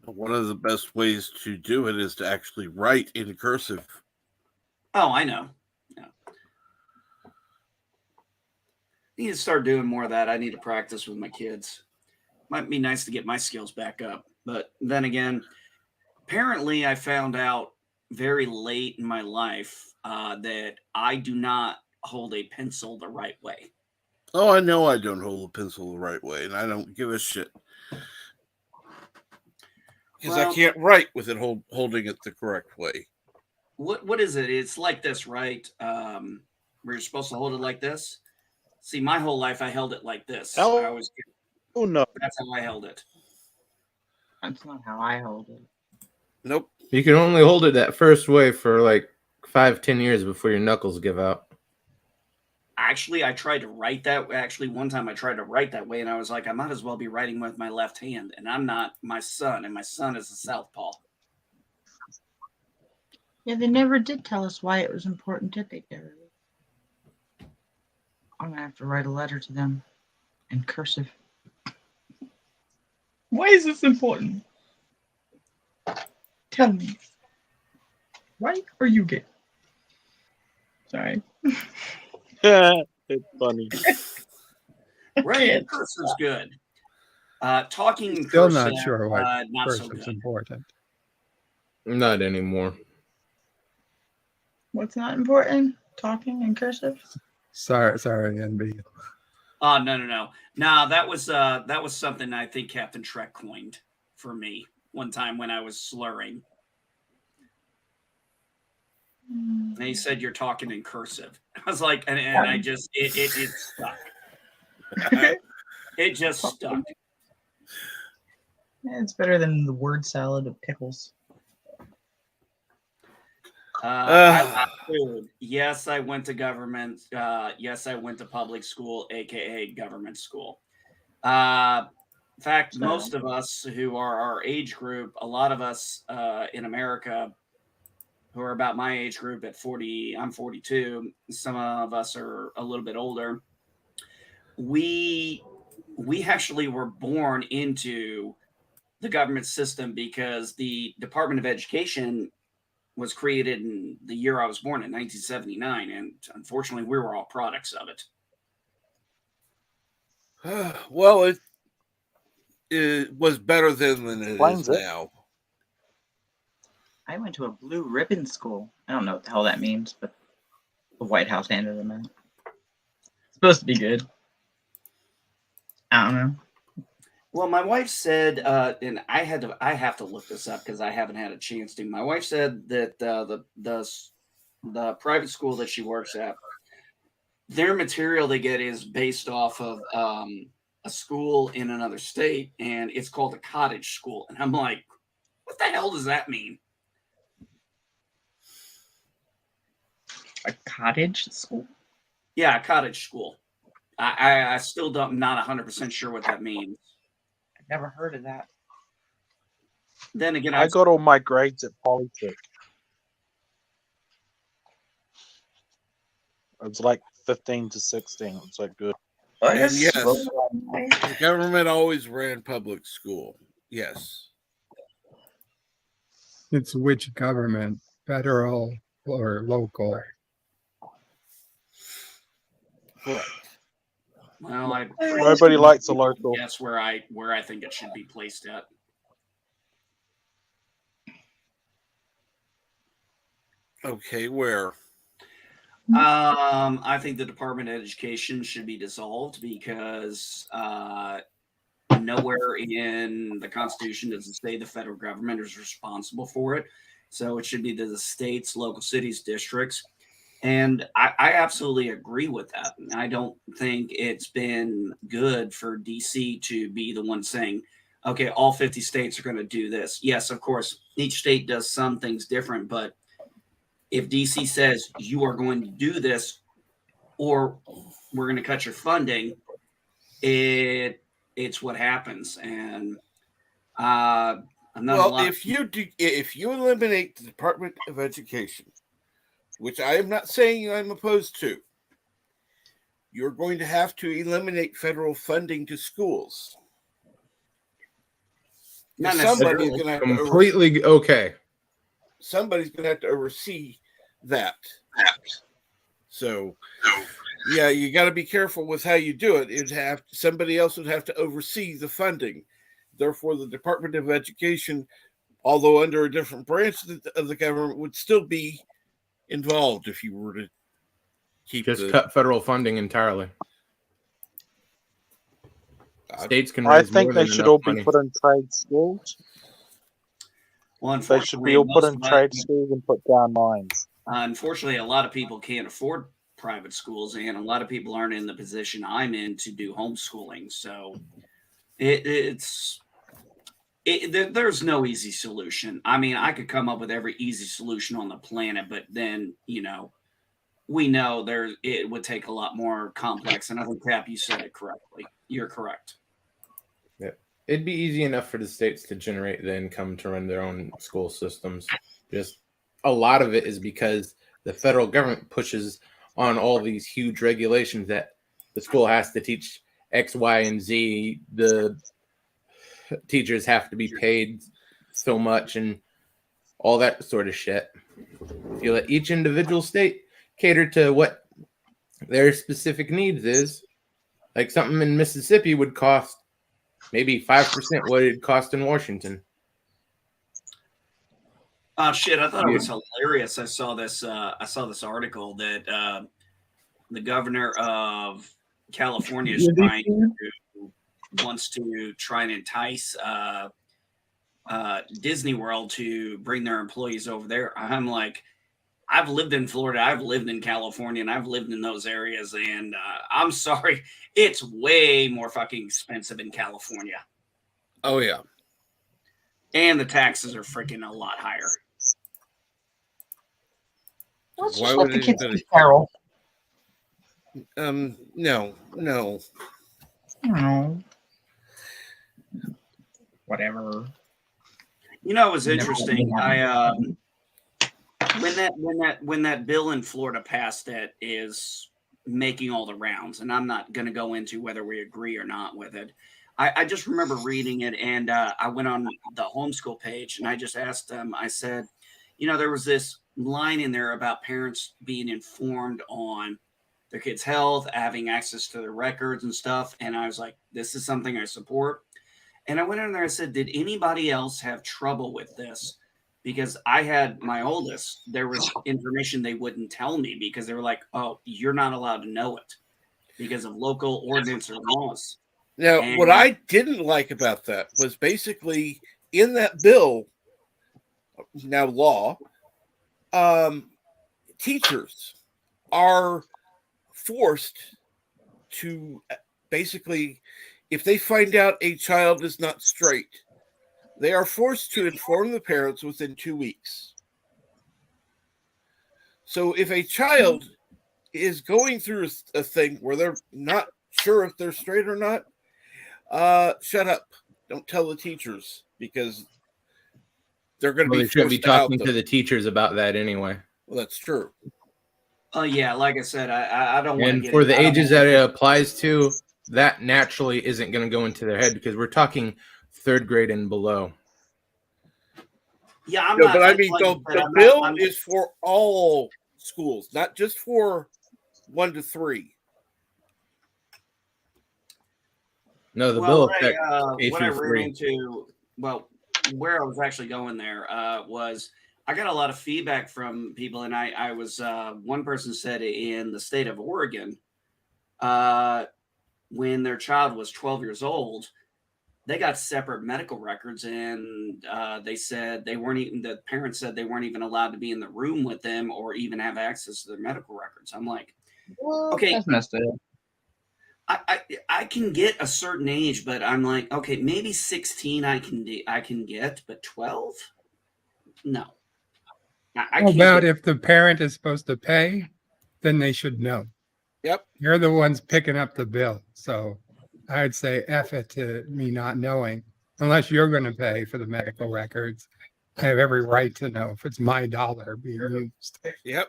One of the best ways to do it is to actually write in cursive. Oh, I know. Yeah. I need to start doing more of that. I need to practice with my kids. Might be nice to get my skills back up. But then again, apparently I found out very late in my life that I do not hold a pencil the right way. Oh, I know I don't hold a pencil the right way, and I don't give a shit. Because I can't write with it holding it the correct way. What is it? It's like this, right? Where you're supposed to hold it like this. See, my whole life I held it like this. Oh no. That's how I held it. That's not how I hold it. Nope. You can only hold it that first way for like 5-10 years before your knuckles give out. Actually, I tried to write that. Actually, one time I tried to write that way, and I was like, I might as well be writing with my left hand, and I'm not my son, and my son is a southpaw. Yeah, they never did tell us why it was important, did they, Gary? I'm gonna have to write a letter to them in cursive. Why is this important? Tell me. Right or you get? Sorry. It's funny. Right, cursive's good. Talking in Still cursive, not sure why not so cursive's good. important. Not anymore. What's not important? Talking in cursive? Sorry, NB. Oh, no. No, that was something I think Captain Trek coined for me one time when I was slurring. And he said, "You're talking in cursive." I was like, and I just it stuck. It just stuck. Yeah, it's better than the word salad of pickles. I love food. Yes, I went to government. Yes, I went to public school, aka government school. In fact, most of us who are our age group, a lot of us in America who are about my age group at 40, I'm 42. Some of us are a little bit older. We actually were born into the government system because the Department of Education was created in the year I was born in 1979, and unfortunately we were all products of it. Well, it was better then than it is now. I went to a blue ribbon school. I don't know what the hell that means, but the White House handed them in. It's supposed to be good. I don't know. Well, my wife said, and I have to look this up because I haven't had a chance to. My wife said that the private school that she works at, their material they get is based off of a school in another state, and it's called a cottage school. And I'm like, what the hell does that mean? A cottage school? Yeah, a cottage school. I still don't, not 100% sure what that means. I've never heard of that. Then again, I got all my grades at Polytech. It was like 15 to 16. It was like good. And yes, the government always ran public school. Yes. It's which government, federal or local? Correct. Well, Nobody likes a local. That's where I think it should be placed at. Okay, where? I think the Department of Education should be dissolved because nowhere in the Constitution does it say the federal government is responsible for it. So it should be the states, local cities, districts. And I absolutely agree with that. I don't think it's been good for DC to be the one saying, okay, all 50 states are going to do this. Yes, of course, each state does some things different, but if DC says you are going to do this or we're going to cut your funding, it's what happens. And if you eliminate the Department of Education, which I am not saying I'm opposed to, you're going to have to eliminate federal funding to schools. Not somebody's going to have completely okay. Somebody's going to have to oversee that. So, yeah, you got to be careful with how you do it. Somebody else would have to oversee the funding. Therefore, the Department of Education, although under a different branch of the government, would still be involved if you were to keep cut federal funding entirely. States can. I think they should all be put in trade schools. Well, they should be all put in trade schools and put down mines. Unfortunately, a lot of people can't afford private schools, and a lot of people aren't in the position I'm in to do homeschooling. So there's no easy solution. I mean, I could come up with every easy solution on the planet, but then, we know it would take a lot more complex. And I think, Cap, you said it correctly. You're correct. Yeah. It'd be easy enough for the states to generate the income to run their own school systems. Just a lot of it is because the federal government pushes on all these huge regulations that the school has to teach X, Y, and Z. The teachers have to be paid so much and all that sort of shit. If you let each individual state cater to what their specific needs is, like something in Mississippi would cost maybe 5% what it'd cost in Washington. Oh shit! I thought it was hilarious. I saw this article that the governor of California is wants to try and entice Disney World to bring their employees over there. I'm like, I've lived in Florida, I've lived in California, and I've lived in those areas, and I'm sorry, it's way more fucking expensive in California. Oh yeah, and the taxes are freaking a lot higher. Let's just let the kids be feral. No. No. Whatever. It was interesting. When that bill in Florida passed that is making all the rounds, and I'm not going to go into whether we agree or not with it. I just remember reading it, and I went on the homeschool page, and I just asked them. I said, there was this line in there about parents being informed on their kids' health, having access to their records and stuff, and I was like, this is something I support. And I went in there and said, did anybody else have trouble with this? because I had my oldest. There was information they wouldn't tell me because they were like, "Oh, you're not allowed to know it because of local ordinance or laws." Now, And what I didn't like about that was basically in that bill, now law, teachers are forced to basically, if they find out a child is not straight, they are forced to inform the parents within 2 weeks. So if a child is going through a thing where they're not sure if they're straight or not, shut up. Don't tell the teachers because they're going to Well, be they shouldn't be forced to out talking to them. the teachers about that anyway. Well, that's true. yeah, like I said, I don't want to And get for it. the I don't ages wanna- that it applies to, that naturally isn't going to go into their head because we're talking 3rd grade and below. Yeah, I'm No, not. but I like mean, I said, the I'm bill not, is for all schools, not just for 1 to 3. No, the well, bill what affects K what I through ran 3. into, well, where I was actually going there was I got a lot of feedback from people, and I was one person said in the state of Oregon, when their child was 12 years old, they got separate medical records, and they said they weren't even. The parents said they weren't even allowed to be in the room with them or even have access to their medical records. I'm like, okay, That's messed up. I can get a certain age, but I'm like, okay, maybe 16 I can get, but 12, no. I How can't about get. if the parent is supposed to pay, then they should know. Yep. You're the ones picking up the bill. So I'd say F it to me not knowing, unless you're going to pay for the medical records. I have every right to know if it's my dollar being used. Yep.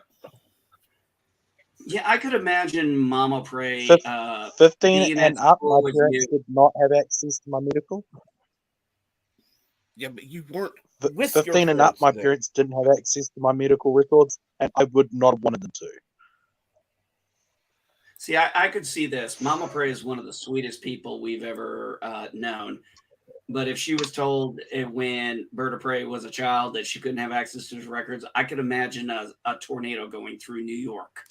Yeah, I could imagine Mama Pray 15 being and at up, my school with parents you. did not have access to my medical. Yeah, but you weren't with 15 your and up, parents my then. parents didn't have access to my medical records, and I would not have wanted them to. See, I could see this. Mama Pray is one of the sweetest people we've ever known. But if she was told when Berta Prey was a child that she couldn't have access to his records, I could imagine a tornado going through New York.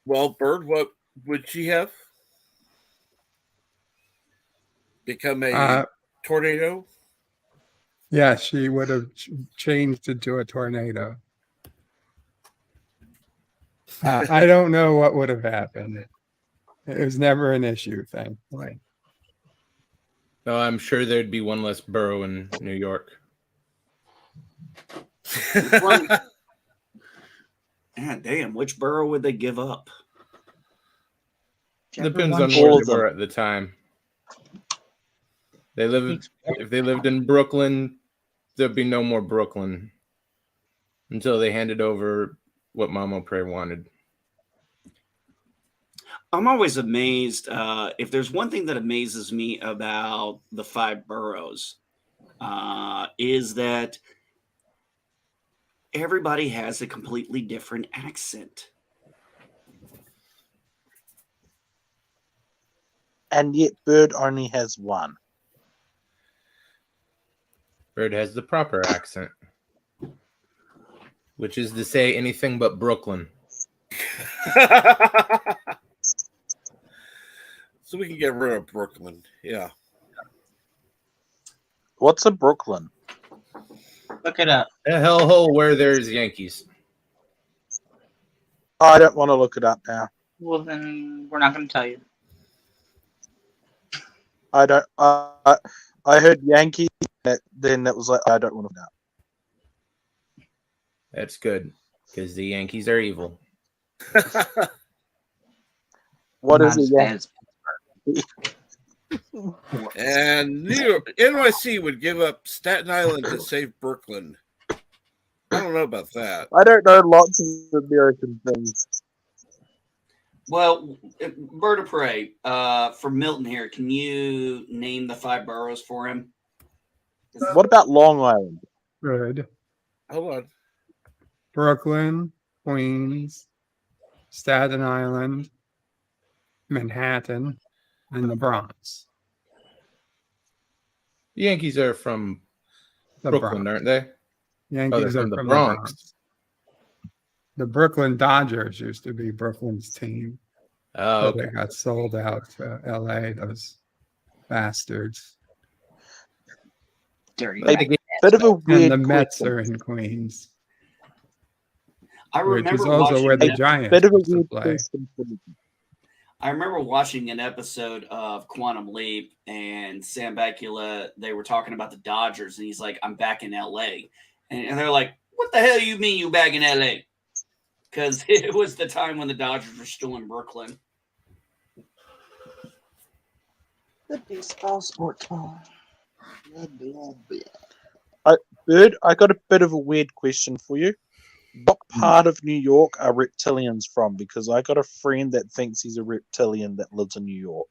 Well, Bird, what would she have? Become a tornado? Yeah, she would have changed into a tornado. I don't know what would have happened. It was never an issue, thankfully. No, I'm sure there'd be one less borough in New York. God damn, which borough would they give up? Depends on All where of they were them. at the time. If they lived in Brooklyn, there'd be no more Brooklyn until they handed over what Mama Pray wanted. I'm always amazed. If there's one thing that amazes me about the 5 boroughs, is that everybody has a completely different accent. And yet, Bird only has one. Bird has the proper accent, which is to say anything but Brooklyn. So we can get rid of Brooklyn. Yeah. What's a Brooklyn? Look it up. A hellhole where there's Yankees. I don't want to look it up now. Well, then we're not going to tell you. I don't. I heard Yankee. Then it was like I don't want to know. That's good, because the Yankees are evil. What Not is as it? bad as And New York, NYC would give up Staten Island to save Brooklyn. I don't know about that. I don't know lots of American things. Well, Bird of Prey, for Milton here, can you name the 5 boroughs for him? What about Long Island? Good. Hold on. Brooklyn, Queens, Staten Island, Manhattan, in the Bronx. The Yankees are from The Brooklyn, Bronx. aren't they? Yankees they're are from the from Bronx. The Brooklyn Dodgers used to be Brooklyn's team. Oh, But okay. they got sold out to LA, those bastards. Dirty. A bit of a And weird the Mets question. are in Queens, I which is remember also where watching the that. Giants Bit of a used to weird play. question for me. I remember watching an episode of Quantum Leap, and Sam Bakula, they were talking about the Dodgers, and he's like, I'm back in LA. And they're like, what the hell you mean you back in LA? Because it was the time when the Dodgers were still in Brooklyn. The baseball sports ball. Bird, I got a bit of a weird question for you. What part of New York are reptilians from? Because I got a friend that thinks he's a reptilian that lives in New York.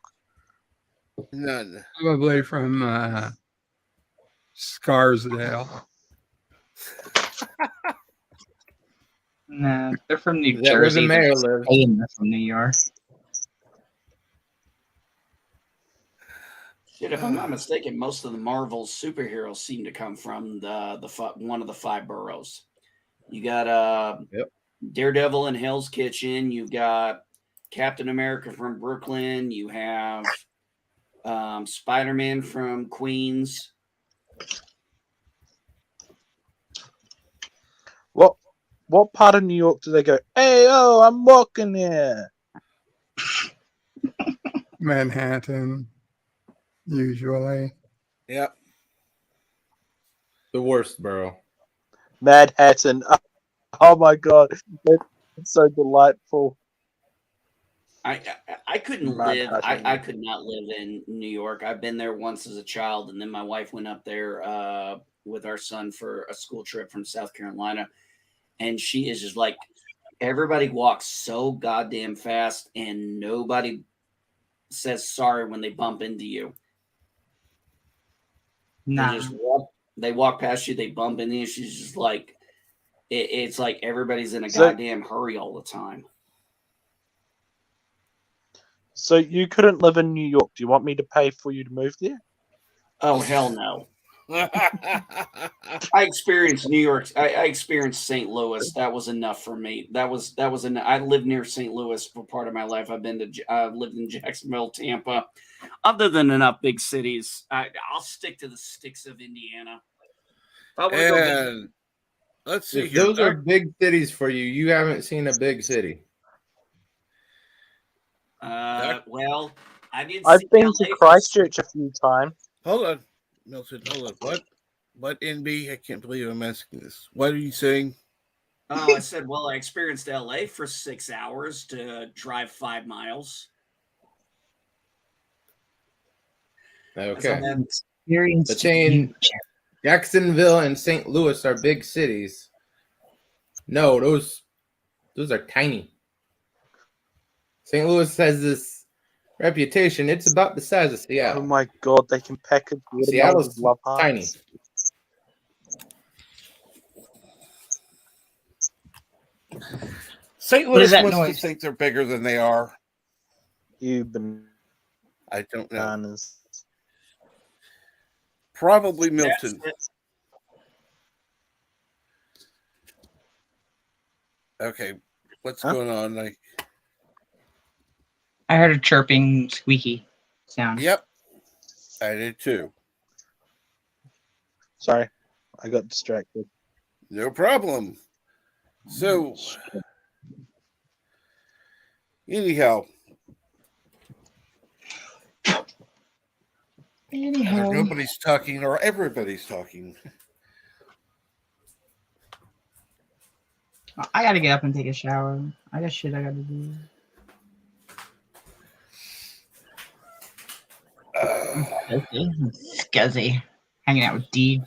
None. Probably from Scarsdale. No, they're from New Is that where the Jersey. mayor They're lives? They're from New York. Shit, if I'm not mistaken, most of the Marvel superheroes seem to come from one of the 5 boroughs. You got Daredevil in Hell's Kitchen. You've got Captain America from Brooklyn. You have Spider-Man from Queens. What part of New York do they go, hey, oh, I'm walking here? Manhattan, usually. Yep. The worst borough. Manhattan. Oh my god. It's so delightful. I couldn't live. I could not live in New York. I've been there once as a child, and then my wife went up there with our son for a school trip from South Carolina, and she is just like, everybody walks so goddamn fast, and nobody says sorry when they bump into you. Nah. They just walk. They walk past you. They bump into you. She's just like, it's like everybody's in a goddamn hurry all the time. So you couldn't live in New York. Do you want me to pay for you to move there? Oh hell no. I experienced New York. I experienced St. Louis. That was enough for me. That was enough. I lived near St. Louis for part of my life. I've lived in Jacksonville, Tampa. Other than enough big cities, I'll stick to the sticks of Indiana. And let's see If here. those are big cities for you, you haven't seen a big city. Well, I did. I've been LA to Christchurch a few times. Hold on, Milton. Hold on. What NB? I can't believe I'm asking this. What are you saying? Oh, I said, well, I experienced LA for 6 hours to drive 5 miles. Okay. But saying Jacksonville and St. Louis are big cities. No, those are tiny. St. Louis has this reputation. It's about the size of Seattle. Oh my god, they can pack a Seattle's love tiny. hearts. St. What is Louis that wants noise? to think they're bigger than they are. I don't know. know. Probably Milton. Okay, what's going on? I heard a chirping, squeaky sound. Yep, I did too. Sorry, I got distracted. No problem. So, anyhow, either nobody's talking or everybody's talking. I gotta get up and take a shower. I got shit I gotta do. Scuzzy. Hanging out with Dee,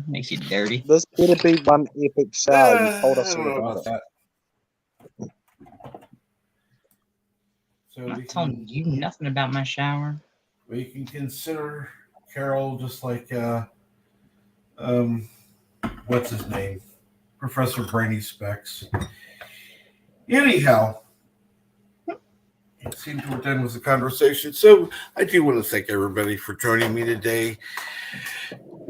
makes you dirty. This better be one epic shower. You told us I don't all know about about it. So I'm not telling you nothing about my shower. we can consider Carol just like what's his name? Professor Brainy Specs. Anyhow, seem to we're done with the conversation. So I do want to thank everybody for joining me today.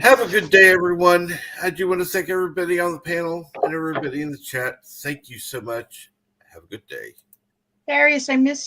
Have a good day, everyone. I do want to thank everybody on the panel and everybody in the chat. Thank you so much. Have a good day. Darius, I miss